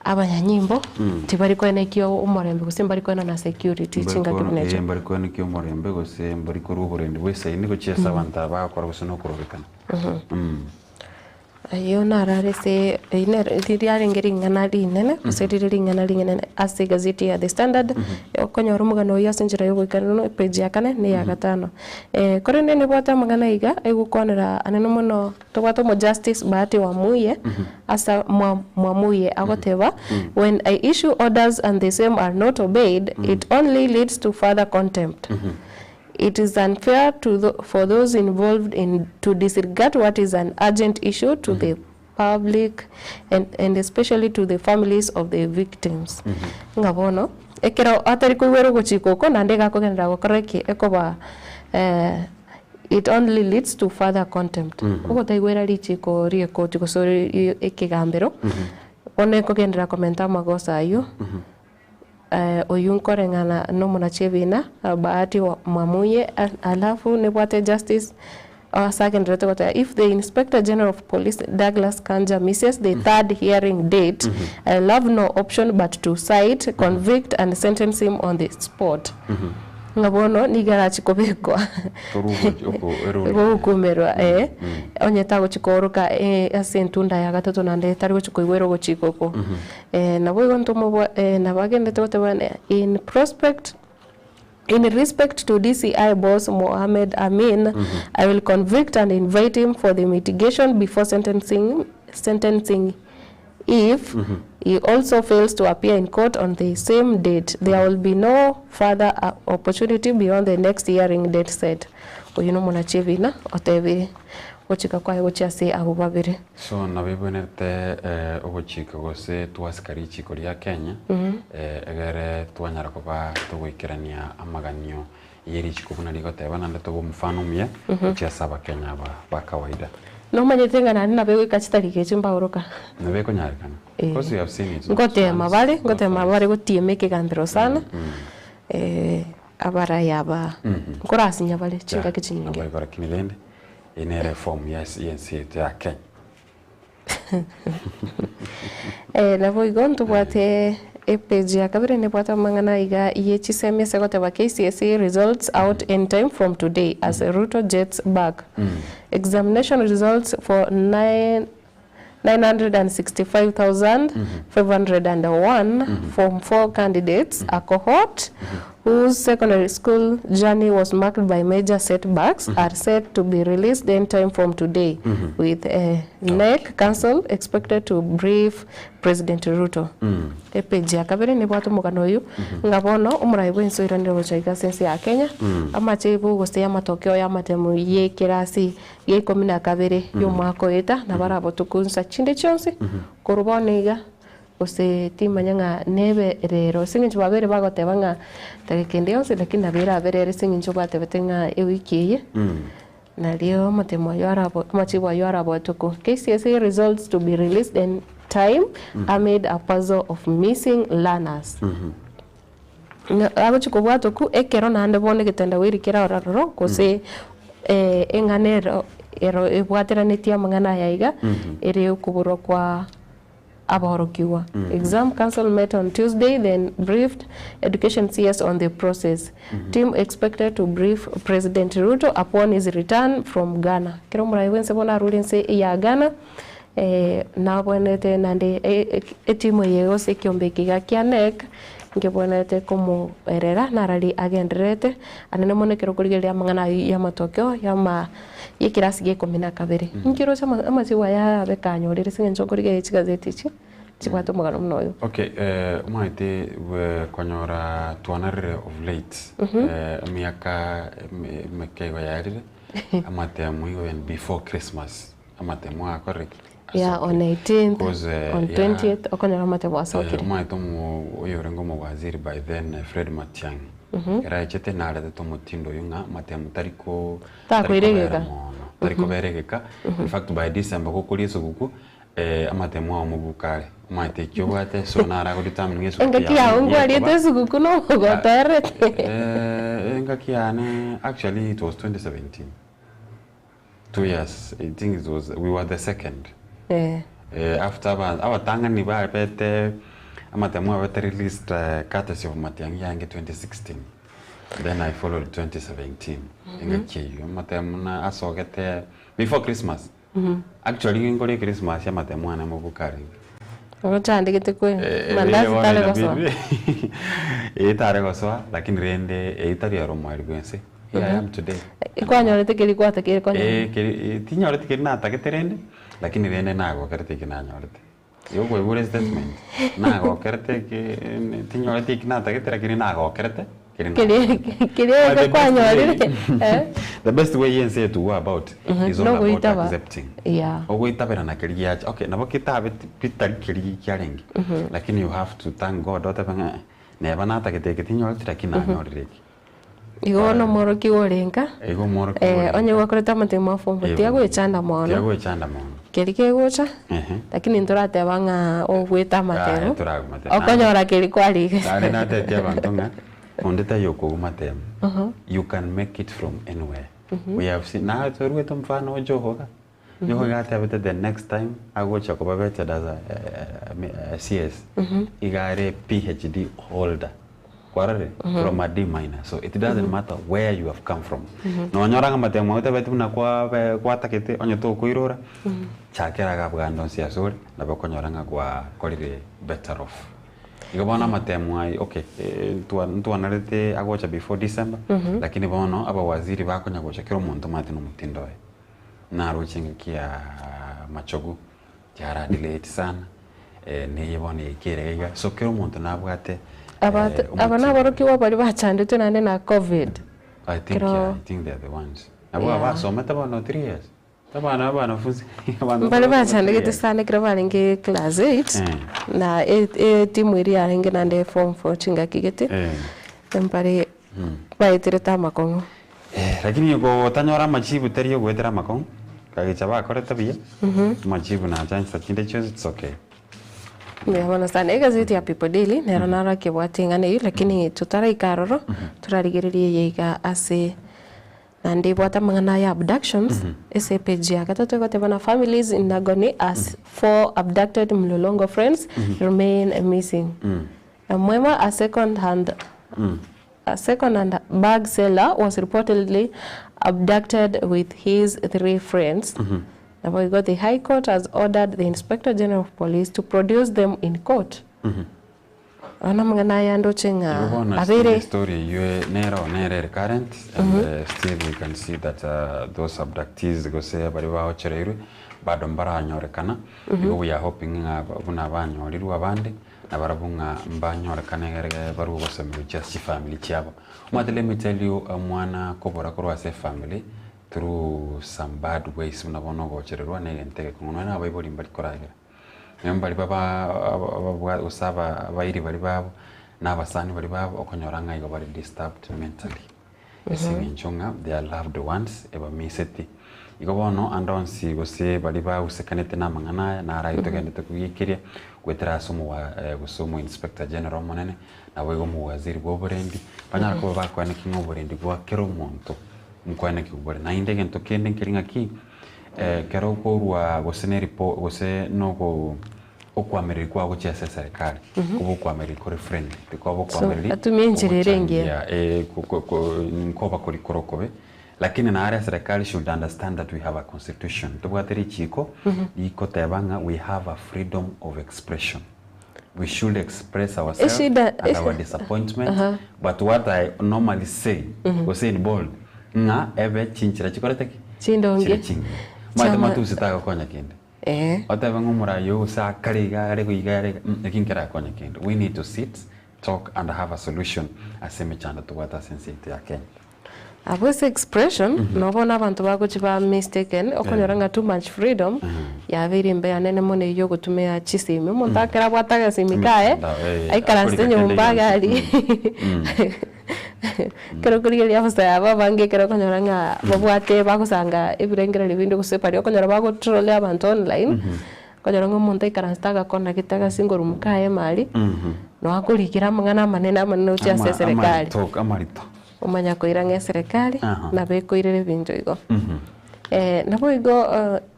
abanyanyimbo tibari kwene kyo umorembe gose mbari kwene na security chinga kibunejo mbari kwene kyo umorembe gose mbari ko ruburende wese niko cyesa banta bakora gose no kurobekana ayo narare se iriare ngeringana rinene kuseriringana ringene ase gazeti ya The Standard okonya rumugano yasenjira yo gukano page yakane ne ya gatano kore ne bota magana iga egukonera aneno muno tobata mo Justice Bahati Wamuye asa Mwamuye agoteba when I issue orders and the same are not obeyed it only leads to further contempt. It is unfair for those involved to disregard what is an urgent issue to the public and especially to the families of the victims. Ngabono ekero atari kuwero gochikoko nande gakogendera gokoreki ekoba it only leads to further contempt. Ugo taigwera lichiko rieko tiko sori ekigambero. One kogendera komenta magosa ayo. Oyunkore ngana no munachevina Bahati Mwamuye alafu nebwate Justice second rete if the Inspector General of Police Douglas Kanja misses the third hearing date I have no option but to cite, convict and sentence him on the spot. Ngabono nigara chikobekwa ego kumerwa onye tago chikoruka asentunda ya gatatu nande tari chikoiwero go chikoko nabo igontomo nabagende totebane in respect to DCI boss Mohammed Amin I will convict and invite him for the mitigation before sentencing if he also fails to appear in court on the same date, there will be no further opportunity beyond the next hearing date set. Oyuno munachevina otebiri ochika kwa ochiase abo babiri. So nabibonete ogochika gose twasikari chiko ya Kenya egere twanyara kuba tugwikirania amaganio yeri chiko buna ligoteba nande tobo mfano mye ochiasa ba Kenya ba kawaida. No manyetenga nani na bego ikachitari kechimba oroka. Na bego nyarikana. Because you have seen it. Ngote mabare gotieme kigandiro sana. Abara yaba. Nkorasi nyabale chinga kichinyinge. Abara kinilende ine reform yes ENC ya Kenya. Na voigonto bwate page ya kabire ne bwata mangana iga yechiseme segoteba KCSE results out in time from today as Ruto jets back. Examination results for 965,501 from 4 candidates, a cohort whose secondary school journey was marked by major setbacks, are set to be released in time from today, with NEC Council expected to brief President Ruto. Page ya kabere ne bwatu mugano yu ngabono umuraibu insoiranire gochaiga sense ya Kenya amachebu gose ya matokeo ya matemu ye kirasi ye 12 yo mwako eta na barabo tukunsa chinde chonse koruboniga gose timanyanga nebe rero singi babere bagoteba nga tarikende yonse lakini nabera abere singi batebetenga ewikiye na leo matemo yarabo machibo yarabo tuko KCSE results to be released in time amid a puzzle of missing learners. Abo chikobwa toku ekero nande bone getenda wirikira oraro kose enganero ero ebwatera netia mangana yaiga ere kuburo kwa abahorokiwa. Exam Council met on Tuesday, then briefed Education CS on the process. Team expected to brief President Ruto upon his return from Ghana. Kero muraiwense bona rulinse ya Ghana na bwenete nande etimo yego se kiombeki ga kianek ngebonete como erera narali agendrete anene mone kero kurigeria mangana ya matokeo ya yekirasi ge komina kabere nkiro chama amaziwa ya bekanyo rere singe nchokoriga gazeti chi chibwate magano mnoyo. Okay, umaite konyora tuanarire of late. Miaka mekego yarire. Amate mwigo and before Christmas. Amate mwa correct. Yeah, on 18th, on 20th, yeah, okonyora mate wasokire. Umaite uyorengo mawaziri by then Fred Matiang'i. Era chete nare de tomutindo yunga mate mutariko takwiregeka. Tariko beregeka. In fact by December kokuri suguku amate mwa omubukare. Umaite kyobate so nara ko determine ngeso. Engakia ungwariete suguku no goterete. Engakiane actually it was 2017. 2 years. I think we were the second. After our tangani ba pete amate mwa wete released courtesy of Matiang'i yange 2016. Then I followed 2017. Engakiyo amate mna asogete before Christmas. Actually ngore Christmas ya mate mwa na mubukare. Ngochande kitekwe mandazi tale goso. Tare goso lakini rende itari ya romo algwense. Here I am today. Ikwanyorete kilikwata kile konya. Tinyorete kile taketerende lakini rende nago kerete kinanyorete. Yo gure statement. Nago kerete ki tinyorete kina taketera kile nago kerete. Kile kwanyorire. The best way you say to about is all about accepting. Yeah. Ogoitabera na kile ya okay nabo kitabe pitali kile kyarengi. Lakini you have to thank God otapanga neba na takete tinyorete lakini nanyorire. Igo no moro kigorenga. Igo moro onye wakoreta matemo fombo tiago echanda mono. Tiago echanda mono. Kerike gocha. Lakini ntorate banga ogweta matero. Okonyora kiri kwari. Dale na tete abantonga. Ondeta yoko matem. You can make it from anywhere. We have seen na torweto mfano Johoga. Johoga tabete the next time agocha ko babete daza CS. Igare PhD holder. From a D minor. So it doesn't matter where you have come from. No nyoranga matemo utabete na kwa takete onye to kuirora. Chakera gabgando sia sori na bakonyoranga kwa kolire better off. Igobona matemo ai okay tu analete agocha before December lakini bono aba waziri bakonya gocha kero muntu mate no mutindo na ruchinga kia machogu yara delete sana ne yebone ikirega so kero muntu nabwate abana barokiwa bari bachandite nane na COVID. I think they're the ones. Abo abasoma tabano 3 years. Tabana banafunzi bari bachandite sana kira baringe class 8 na timu iri yaringe nande form 4 chinga kigete. Tempare baitire tamakongo. Lakini yuko tanyora machibu teriyo gwetera makongo. Kagichaba koreta biya. Machibu na chance chinde chose it's okay. Mwana sana gazeti ya People Daily nero nara kibwatingane lakini tutara ikaroro turarigiririe yiga ase nandi bwata mangana ya abductions ese page ya katoto kote bana families in agony as 4 abducted Mlolongo friends remain missing. Mwema a second hand bag seller was reportedly abducted with his 3 friends. Now we got the High Court has ordered the Inspector General of Police to produce them in court. Ana mangana yando chenga avere story you nere current and still we can see that those abductees go say bari ba ochereru bado mbara nyorekana we are hoping buna banyorirwa abandi na barabunga mbanyorekana baru boseme just family cyabo. Let me tell you mwana kobora korwa se family through some bad ways unabona gochererwa negentege kuno na bayiboli mbali koragira mbali baba usaba abayiri bali babo n'abasani bali babo okonyoranga igo bali disturbed mentally esinginchonga their loved ones eba miseti igo bono andonsi gose bali ba usekanete namangana na araito gendete kuyikiria gwetera somo wa gusomo Inspector General monene na bwo mu waziri bw'oburendi banyara ko bakwane kingoburendi bwa kero monto mkwane kibore na indege ntokende nkiringa ki kero ko rwa gosene report gose no okwamerera kwa gocha serikali kubo kwamerera friend biko kwamerera atumye njirere ngiye nko bakori korokobe lakini na area serikali should understand that we have a constitution tubwateri chiko iko tabanga we have a freedom of expression. We should express ourselves and our disappointment but what I normally say was in bold nga ebe chinchira chikorete ki chindonge mate matu sitaka konya kende Oteva ngumura yo sa kariga ariko igare ekinkera konya kendo. We need to sit, talk and have a solution aseme chanda tuwata sensitivity ya Kenya. Abuse expression nobona abantu bagochiba mistaken okonyoranga too much freedom ya viri mbe nene mone yo gutumia chisimi umuntu akera bwataga simikae aikara nyumba gari kero kuri ya fasa aba bange kero konyoranga babwate bagusanga ebirengera libindi gusepari okonyora bagotrole abantu online konyoranga umuntu aikara staga kona kitaga singoro mukae mali no akurikira mangana manene manene ucha serikali amarito umanya koira nge serikali na bekoirere binjo igo nabo igo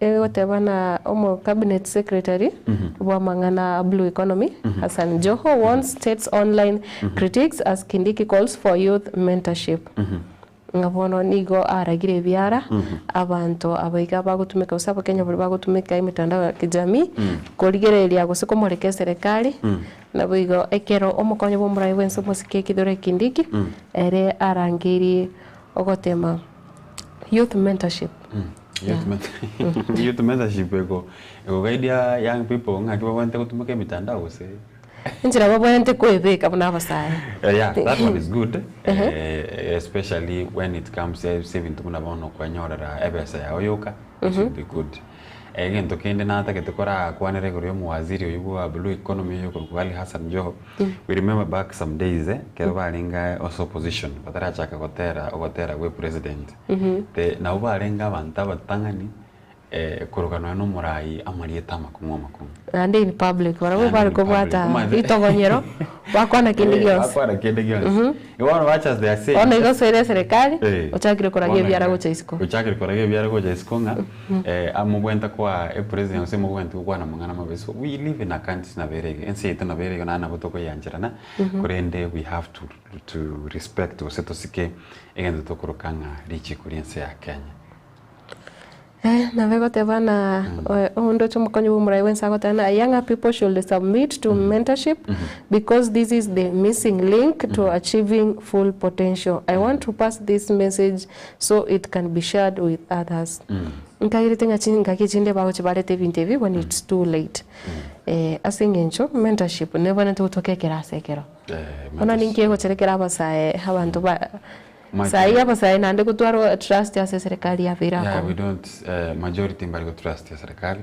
egotebana omo cabinet secretary wa mangana blue economy Hassan Joho wants states online critics as Kindiki calls for youth mentorship ngabono nigo aragire byara abantu abaika bagutumika usaba Kenya bali bagutumika imitandao ya kijamii korigereria gusikomoreke serikali nabo igo ekero omukonyo bomurai wenso musike kidore Kindiki ere arangiri ogotema youth mentorship youth mentorship ego gaidia young people ngaki babante gutumika imitandao se Injira babwente kwebeka bunabasaya. Yeah, that one is good, especially when it comes to saving to munabono kwa nyorara ebesa ya oyoka, it should be good. Again, tokende na hata ketukora kwa neregorio muwaziri oyuwa blue economy yoko kwali Hassan Joho. We remember back some days kero balinga also opposition patara chaka gotera we president. Te na ubalenga bantaba tangani kurugano no murai amarieta makumu and in public warawe bari kubata itogonyero bakwana kindi gyose bakwana kindi gyose iwana watches they say ona igo sere serikali ochakire koragie byara gocha isiko ochakire koragie byara gocha isiko nga amubwenta kwa president se mubwenta kwa na mangana mabeso we live in a country na berege ense na berege na butoko yanjirana kurende we have to respect oseto sike egende tokurukanga richi kuriense ya Kenya. Na vego tebana ondo chumukonyo bumurai wensa gotana younger people should submit to mentorship because this is the missing link to achieving full potential. I want to pass this message so it can be shared with others. Nkayiritenga chinga kichinde bawo chibarete bintevi when it's too late. Asingencho mentorship never nto tokekera sekero. Ona ninke gocherekera basae abantu ba Sai hapa sai nande kutwaro trust ya serikali ya virako. Yeah, we don't majority mbali ko trust ya serikali.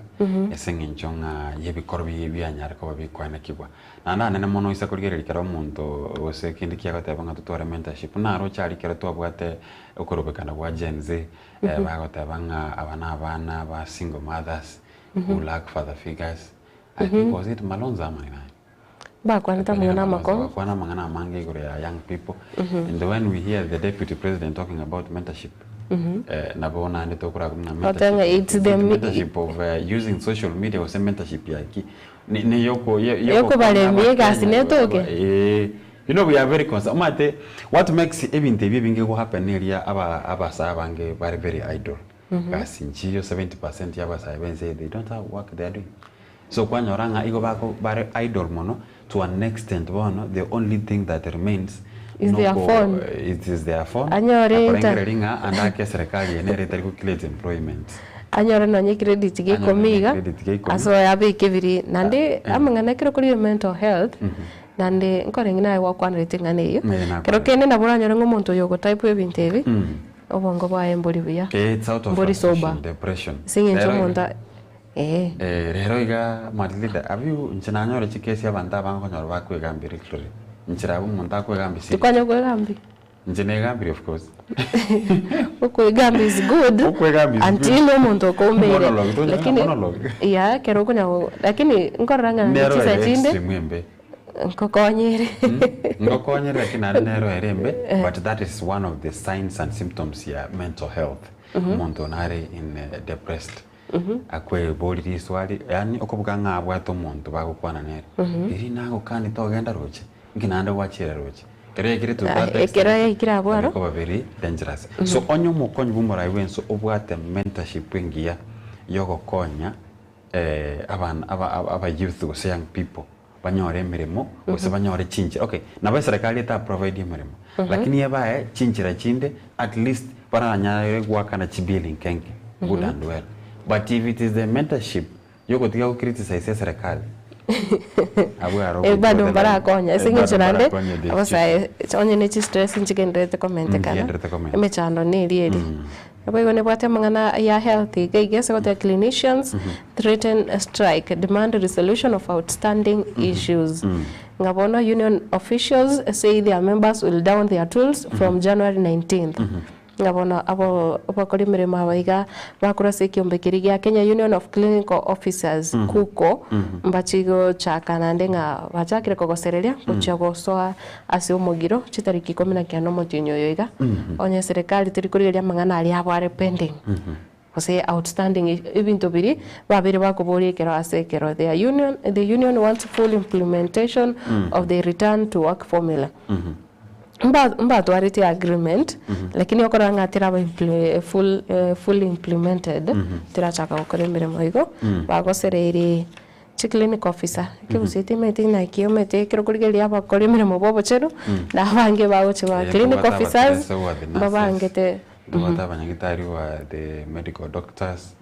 Esengi nchonga yebi korbi yebi anyara ko babi kwa nakibwa. Na nene mono isa kurigere kero muntu ose kindi kiyaga tabanga tutwara mentorship na ro chari kero twabwate okorobekana bwa Gen Z bagotabanga abana ba single mothers who lack father figures. I think was it Malonza amana. Bakwanita mangana mako. Bakwana mangana mange gore young people. And when we hear the deputy president talking about mentorship, nabona ande tokura kuna mentorship of using social media was a mentorship yaki. Ni yoko bale miega sinetoke. You know, we are very concerned. What makes even the binge go happen area abasa bange very very idle. Kasi nchiyo 70% yabasa benze they don't have work they are doing. So kwa nyoranga iko bako bare idle mono to an extent bono the only thing that remains is their phone. It is their phone. Anyoreta and ake serikali enereta iko create employment. Anyora nonye credit ge komiga aso yabe kebiri nande amangana kero kuri mental health nande nkorengina wa kwanretinga neyo kero kene nabura nyora ngomuntu yogo type ebintu ebi obongo bwa emboli buya it's out of depression singencho monta rero iga madlida abiu nchina nyore chikesi abanta bango nyoro bakwegambira ikuri nchira umuntu akwegambisi tukanya kwegambi nchine gambiri of course ukwegambi is good until umuntu kombere lakini ya kero kunya lakini nkoranga chisa chinde ngokonyere lakini nero erembe but that is one of the signs and symptoms ya mental health umuntu nare in depressed akwe body swali yani okubuganga abwato umuntu bagukwana nere iri nago kandi togenda roche nginanda wachira roche kere to that ekira abwaro ko very dangerous so onyo mukonyo bumurai wenso obwate mentorship ngia yogo konya aba youth go young people banyore mirimo ose banyore chinchi okay na ba serikali ta provide mirimo lakini yabae chinchira chinde at least para nyare gwakana chibiling kenke good and well. But if it is the mentorship Yo gotiga ku criticize serikali. Bado mbarakonya singinchirande abasaye onye ne stress nchigendete comment kana emechando ne rieri Abayo ne bwate mangana ya healthy gaigese gote clinicians threaten a strike demand resolution of outstanding issues ngabona union officials say their members will down their tools from January 19th ngabona abo kolimere mabaiga bakura sekiombe ya Kenya Union of Clinical Officers kuko mbachigo chakanande nga bachakire kogosereria kuchago soa ase omugiro chitariki 15 motinyo yoiga onye serikali tirikuriria mangana ali abare pending ose outstanding ibintu biri babiri bakubori kero ase kero the union wants full implementation of the return to work formula mba tuariti agreement lakini okora ngatira ba full implemented tira chaka okore miremo igo bagoserere clinic officer kibusiti meeting na kiomete kero kurigeria abakore miremo bobo chero na bange bagoche ba clinic officers babangete Tuwata abanyagitari wa the medical doctors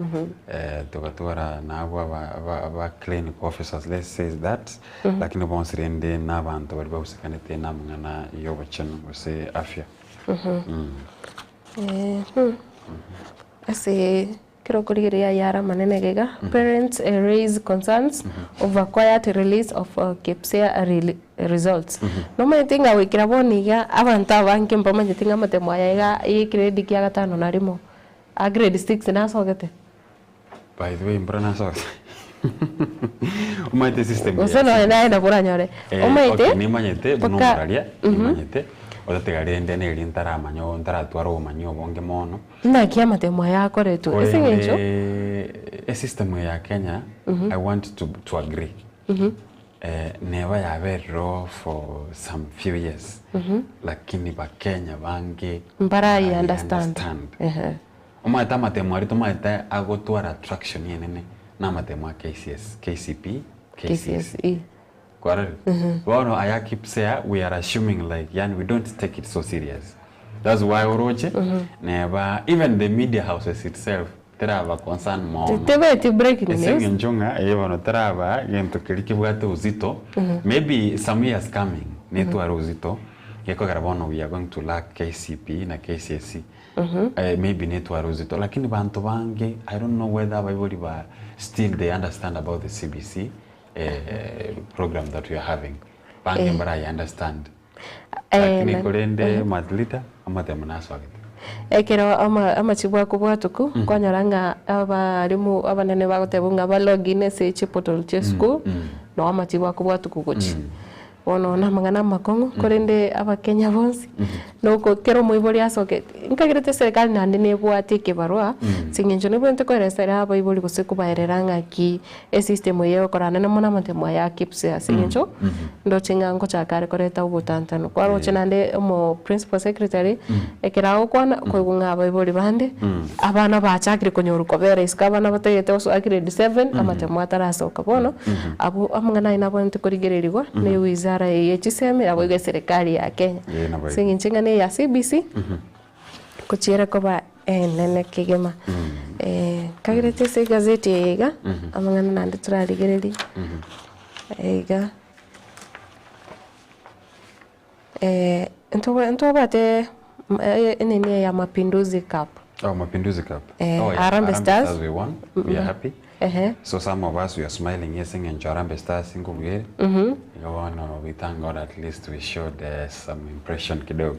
tugatwara nabo aba clinic officers, let's say that lakini bonsirende n'abantu bari babusekanete namwana iyo bacana bose afya ase kero kurigeria yara manene gega parents raise concerns over quiet release of KPSEA results no metinga wikira boniga abantu abanke mpamanye tinga matemo yaga i grade kia gatano na rimo a grade 6 na sogete by the way mbona sogete umaite system useno ina buranyore umaite ni manyete buno muraria ni manyete odategarende ne rintara manyo ntaratwaro manyo bonge mono na kia matemo yakoretu isingecho a system ya Kenya I want to agree never have raw for some few years lakini ba Kenya bange mbara I understand umaita matemo ari tumaita agotwara attraction yenene na matemo KCS KCP KCSE Quarter. Well, I keep saying we are assuming like we don't take it so serious. That's why Oroche never even the media houses itself terava concern more. Tebeti breaking news. Sengenjonga even terava gento kirikibwate uzito. Maybe some years coming netu uzito. Yeko garabono we are going to lack KCP na KCSE. Maybe netu uzito. Lakini bantu bange I don't know whether everybody still they understand about the CBC. Program that we are having. Bangi mbara I understand. Lakini kolende madlita amatemo naswagite. Kero ama chibwa kubwatuku kwanyoranga abarimu abanene bagotebunga balogine se chiportal chesku no ama chibwa kubwatuku gochi. Ono na mangana makongo korende abakenya bonsi no ko kero moibori asoke nkagirete serikali nandi nebwate kebarwa singinjo ne bwente koresera aba ibori gose kubaereranga ki system yeyo korana na mona matemo ya KPSEA singinjo ndo chingango chakare koreta ubutantano kwaro chinande mo principal secretary ekeraho kwana kogunga aba ibori bande abana bachakire konyoru kobera iskabana bateyete oso grade 7 amatemo atarasoka bono abo amangana ina bwente korigererirwa ne wiza yechiseme aboiga serikali ya Kenya singinchingane ya CBC kuchira koba nene kigema kagirete se gazeti ega amangana nande turarigereri ega nto bate nene ya Mapinduzi Cup Mapinduzi Cup Harambee Stars we won we are happy so some of us we are smiling yes and Harambee Stars single we we thank God at least we showed some impression kidogo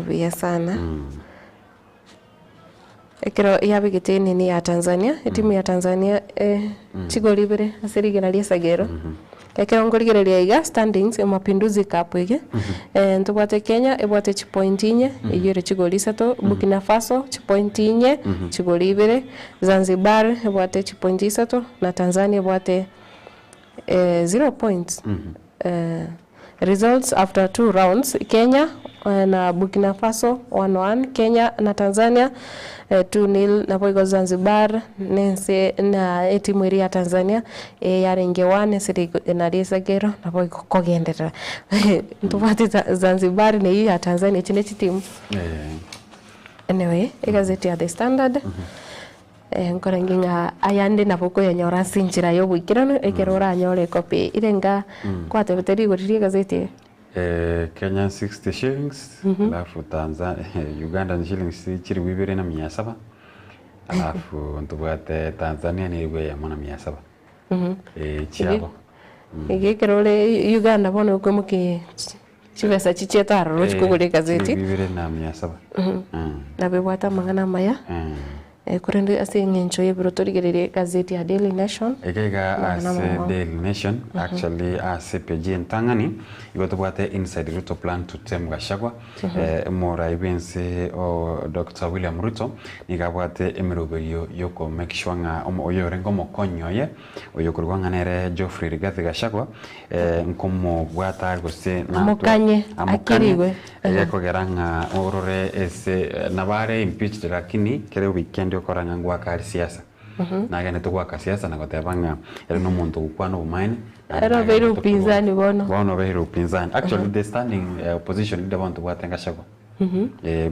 yeah sana ekero yabigite nini ya Tanzania timu ya Tanzania chigoli bere asirigenalia sagero ekero ngorigereria iga standings Mapinduzi Cup ige ntubate Kenya ebwate chipointinye igere chigoli sato Burkina Faso chipointinye chigoli ibere Zanzibar ebwate chipointi sato na Tanzania ebwate 0 points results after 2 rounds Kenya na Burkina Faso 1-1 Kenya na Tanzania 2-0 na boigo Zanzibar nense na timu ya Tanzania yarenge 1 siri na risagero na boigo kogendera ntubati Zanzibar ne ya Tanzania chine timu anyway gazeti ya The Standard nkora nginga ayande naboko yanyora sinjira yo gwikirano ekerora nyore copy irenga kwate beteri goririe gazeti Kenya 60 shillings alafu Tanzania Uganda shillings chiri 2,700 alafu ntubwate Tanzania ni gwe ya 700 chiabo igekerore Uganda bono uko muke chibesa chichetaro rochi kugure gazeti 2,700 nabebwata mangana maya kurende ase ngencho ye brotorigerere gazeti ya Daily Nation egega as Daily Nation actually as page ntangani igotobwate inside Ruto plan to tem Gachagua mora ibense o Dr. William Ruto nigabwate emiroberio yoko make sure nga oyorengo mokonyoye oyokurwanga nere Geoffrey Rigathi Gachagua nkomo bwata gose na amokanye akiriwe ekogeranga orore ese nabare impeached lakini kere weekend okoranga ngwa kali siasa nagene tugwaka siasa na gotebanga ero no muntu gukwano bumaine ero beru upinzani bono beru upinzani actually the standing opposition leader want to watenga Gachagua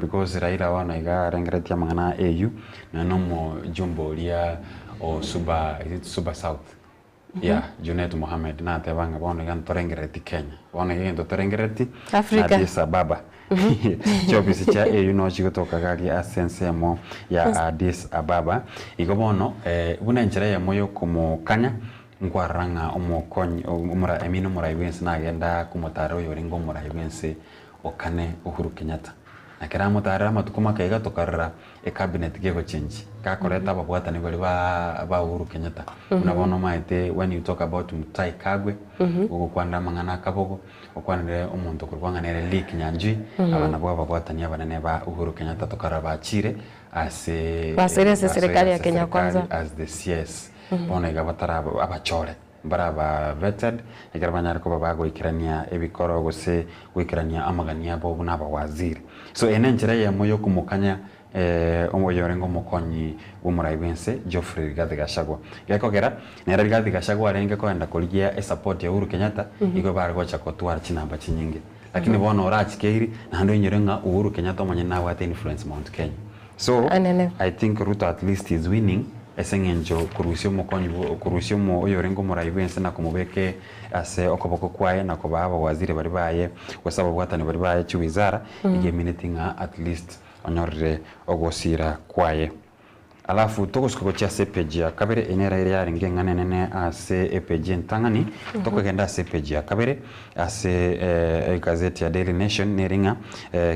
because Raila wana iga rengeretia mangana AU na nomo jumbo lia o Suba South Junet Mohamed na tebanga bono iga ntorengereti Kenya bono iga ntorengereti Africa Addis Ababa chobisi cha AU no chigotoka gari asensemo ya Addis Ababa igobono buna njira ya moyo kumukanya ngwaranga omukonyi umura emino muraibense nagenda kumutaro yoringo muraibense okane Uhuru Kenyatta nakera mutara matukuma kaiga tokarra cabinet gego change kakoreta babwata ni bali ba Uhuru Kenyatta unabono maite when you talk about Mutai Kagwe ukwanda mangana kabogo okwanire omuntu kurwanga nere leak nyanji abana bwa babwata ni abanene ba Uhuru Kenyatta tokarra bachire ase serikali ya Kenya kwanza as the CS bona igabatara abachore baraba vetted igarabanya ariko babago ikirania ebikoro gose gwikirania amagania bo bunaba waziri so enenjira ya moyo kumukanya omoyorengo mokonyi umuraibense Geoffrey Rigathi Gachagua gekogera nera Rigathi Gachagua arenge kwenda kuligia support ya Uhuru Kenyatta igo bargo chakotwara chinamba chinyinge lakini bono orachikeiri na ndo nyirenga Uhuru Kenyatta mwenye nawe ate influence Mount Kenya so I think Ruto at least is winning esengenjo kurusio mokonyi kurusio mo oyorengo muraibense na kumubeke ase okoboko kwaye na kobaba waziri bari baye wasaba bwatani bari baye chiwizara igeminatinga at least onyorre ogosira kwaye alafu togosko cha sepeji ya kabere enera ere ya ngengane nene ase epeji ntangani tokogenda sepeji ya kabere ase gazeti ya Daily Nation neringa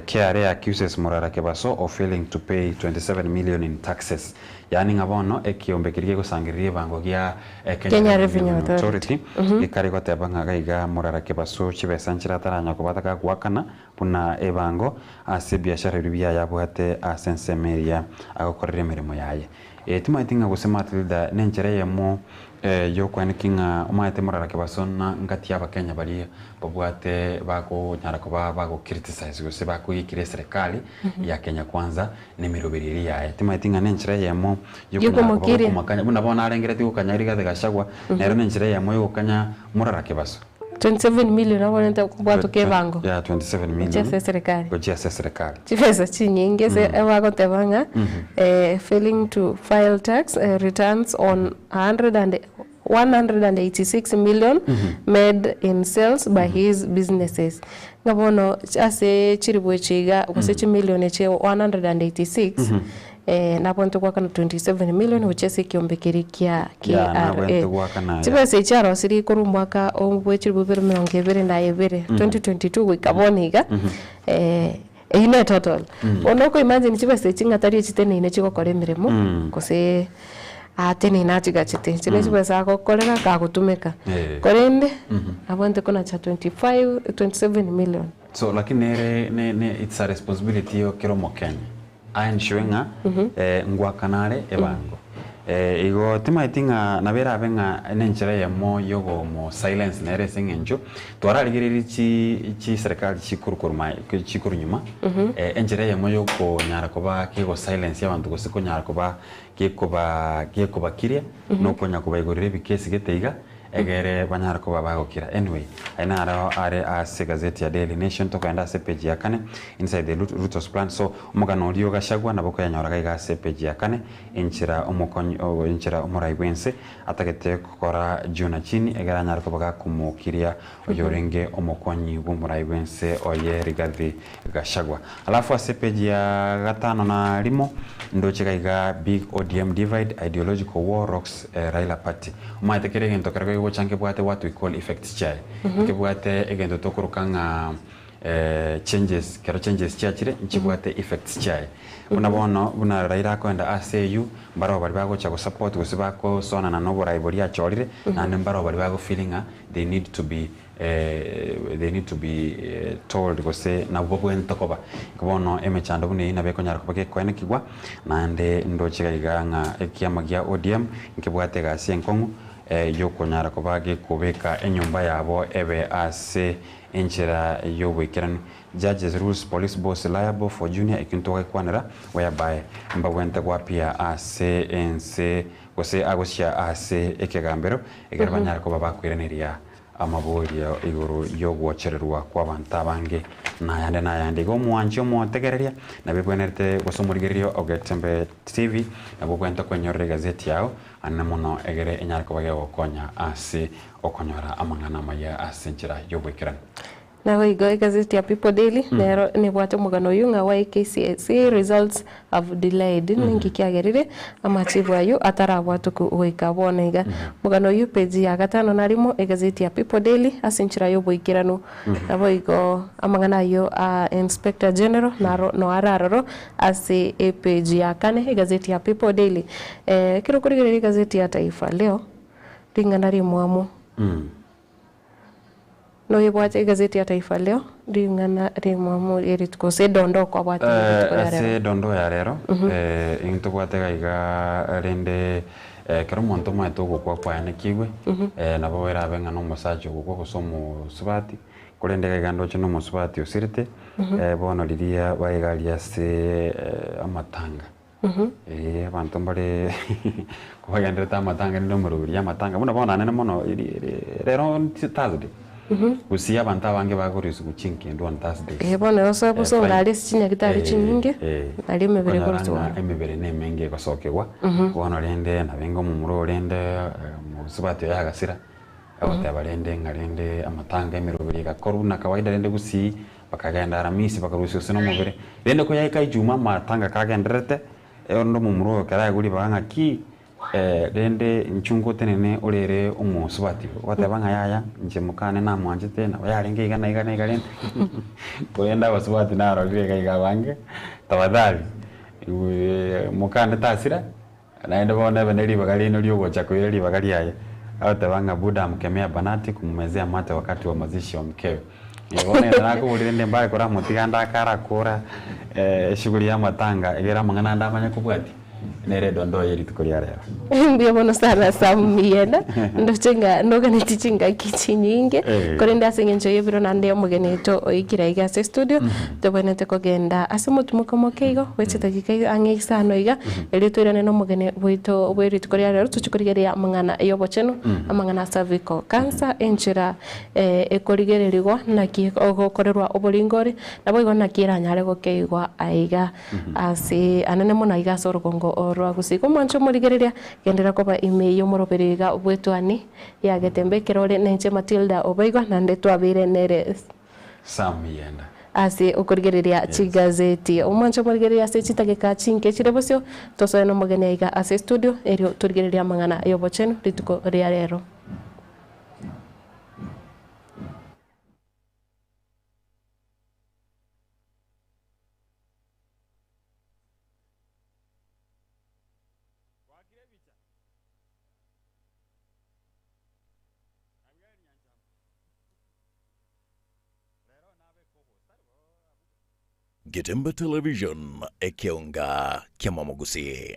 KRA accuses Murara Kebaso of failing to pay 27 million in taxes yani ngabono ekiombekirie gusangiririe bango gya Kenya Revenue Authority ikari gotebanga gaiga Murara Kebaso chibesanchira taranya kubataka gwakana puna ebango ase biashara rubia yabwate asensemeria agokorere mirimo yaye timaitinga gusema atilda nenjere yemo yo kwanikinga umaite Murara Kebaso na ngati ya Kenya bali babwate bako nyarako bago criticize gose bako yikire serikali ya Kenya kwanza ni mirobiriri yaye timaitinga nenjere yemo yo kumakanya buna bona arengereti gukanya Rigathi Gachagua nero nenjere yemo yo gukanya Murara Kebaso 27 million abonenta kubwato kebango ya 27 million chese serikali chese serikali chifesa chinyinge se abago tebanga failing to file tax returns on 186 million made in sales by his businesses ngabono ase chiribwe chiga kwase million che 186 naponto kwa kana 27 million uchese kiombekeri kia chibese charo siri kurumwaka ombwe chiribwe 2022 wikaboniga ine total onoko imagine chibese chingatari chitene ine chigokore miremo kose atene nachiga chite chine chibese akokorera kagutumika korende abonte kuna cha 27 million so lakini ne it's a responsibility yo kiromo Kenya ainshuenga ngwa kanale ebango igo timaitinga nabera abenga nenjira ya mo yogo mo silence nere sengenjo twararigiriri chi serikali chikuru nyuma enjira ya mo yogo nyara koba kego silence yabantu gose ko nyara koba keko ba kiria no konya kuba igorire bikesi geteiga egere banyara ko babagokira anyway ainaro are ase gazeti ya Daily Nation tokaenda ase page ya 4 inside the Ruto's plan so omugano rio gashagwa naboko yanyoraga igase page ya 4 inchira omukonyo inchira omuraibwense atagete gukora juna chini egera nyara ko baga kumukiria oyorenge omukonyi bw'omuraibwense oye Rigathi Gachagua alafu ase page ya 5 na limo ndochigaiga big ODM divide ideological war rocks Raila party umatekere gento karako go change bwate what we call effects chai kebwate egento tokurukanga changes chachire nchibwate effects chai unabona buna Raila kwenda ACU mbaro bali bago cha support gusibako sona na nobo raibori achorire na mbaro bali bago feeling they need to be told gose na bobo entokoba kubono emechando bune ina beko nyara kubake kwene kigwa nande ndochika iganga ekiama gya ODM nkibwate gasi enkongu yoko nyara kubage kubeka enyumba yabo ebe ase enchera yobwekirano judges rules police boss liable for junior ikintoka kwanera whereby mbawente kwa pia ase ense gose agosia ase ekegambero egerbanyara ko babakwireneria amaboria iguru yogwochererwa kwa banta bange nayande go mwancho motegereria na bebwenerte gosomurigerio Ogetembe TV na bugwenta kwenyorre gazeti yao anamono egere enyara ko bagego konya ase okonyora amangana maya asenchira yobwekirano na waigo gazeti ya People Daily nero ni bwate mugano yunga wa KCSE results have delayed ningi kiagerire amachivu ayo atarabwatu kuweka bonega mugano yu page ya 5 na limo gazeti ya People Daily asinchira yo boikirano na waigo amangana yo Inspector General no araroro ase page ya 4 gazeti ya People Daily kiro kurigere gazeti ya Taifa Leo ringana rimwamu no yebwate gazeti ya Taifa Leo ringana rimwamu eritukose dondo kwa bwate ase dondo ya rero into bwate gaiga rende kero monto maito kwa ene kiwe nabo wera benga no musacho gukwa kusomo subati kurende gaiga ndocho no musubati osirite bono liria baigalia se amatanga abantu mbare kubagendera amatanga ni nomururi amatanga muna bona nene mono rero Thursday usia abantu abange bagorisu guchinki ndo on Thursday bona oso boso ngale sinya gitari chinyinge ali mebere gorso emebere ne menge gosokegwa bona rende na bengo mu muro rende mu subati ya gasira abate abarende ngarende amatanga emirobiri gakoruna kawaida rende gusi bakagenda aramisi bakarusi usino mubere rende ko yaika ijuma matanga kagenderete ndo mu muro kara guri banga ki rende nchungote nene urere umusubati watabanga yaya nje mukane na mwanje tena yarenge igana rende koyenda wasubati na rorire gaiga bange tabadali mukane tasira naenda bona beneli bagali no lyo gocha koyeli bagali yaya watabanga buda mkemea banati kumezea mate wakati wa mazishi wa mkewe yone nako urende mbaye kora mutiganda kara kora shughuli ya matanga egera mangana ndamanya kubwati nere dondo yeri tukoria rero mbia bono sana samiena ndochenga nogane tichinga kichinyinge korenda asengencho yebiro nande omugeneto oikira igase studio tobonete kogenda asemutumo mokeigo wechetagikai angeisano iga eri twirane no mugene bwito bweri tukoria rero tuchikorigeria amangana yobocheno amangana cervical cancer enchira ekorigererigwa naki ogokorerwa oboringori nabo igona kira nyare gokeigwa aiga ase anene mona iga sorogongo orwa gusiko mwancho murigereria gendera koba email yo moroberiga bwetwani ya Getembe kerore nenche Matilda Obaigwa nande twabire nere samienda ase okorigereria chigazeti omwancho murigereria ase chitageka chinke chirebosio tosoe no mugene iga ase studio erio turigereria mangana yobocheno rituko ria rero Getembe Television ekeonga kiamamogusi.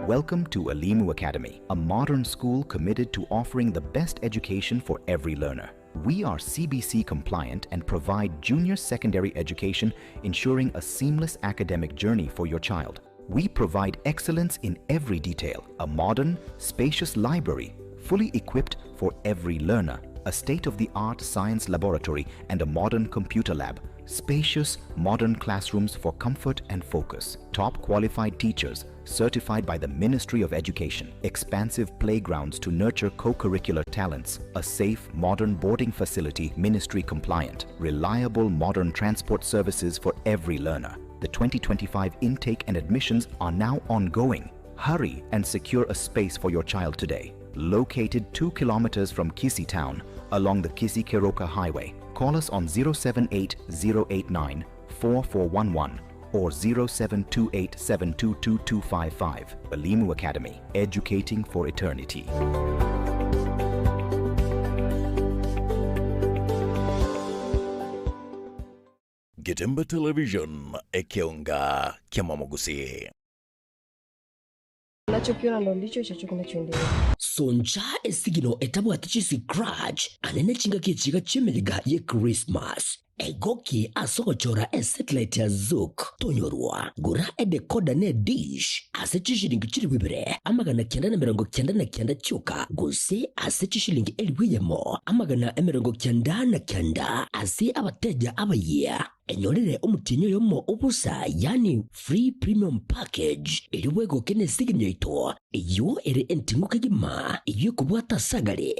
Welcome to Alimu Academy, a modern school committed to offering the best education for every learner. We are CBC compliant and provide junior secondary education, ensuring a seamless academic journey for your child. We provide excellence in every detail. A modern, spacious library, fully equipped for every learner. A state-of-the-art science laboratory and a modern computer lab. Spacious, modern classrooms for comfort and focus. Top qualified teachers, certified by the Ministry of Education. Expansive playgrounds to nurture co-curricular talents. A safe, modern boarding facility, ministry compliant. Reliable, modern transport services for every learner. The 2025 intake and admissions are now ongoing. Hurry and secure a space for your child today. Located 2 kilometers from Kisii town, along the Kisii-Keroka Highway. Call us on 078-089-4411 or 0728-722-255. Elimu Academy, educating for eternity. Getembe Television, Ekeonga Kiamamogusi. Unachokiona ndo ndicho chacho kinachoendelea. Soncha esigino etabwati scratch anene chinga kichiga chimeliga ye Christmas. Egoki asogochora satellite ya Zook tonyorwa gura decoder ne dish asechishilingi chiri wibere amagana 999 chuka guse asechishilingi elwiyemo amagana 999 ase abateja abaye enyorere umutinyo yomo obusa yani free premium package eliwego kene siginyo ito iyo ere entinguka gima iyo kubwata sagale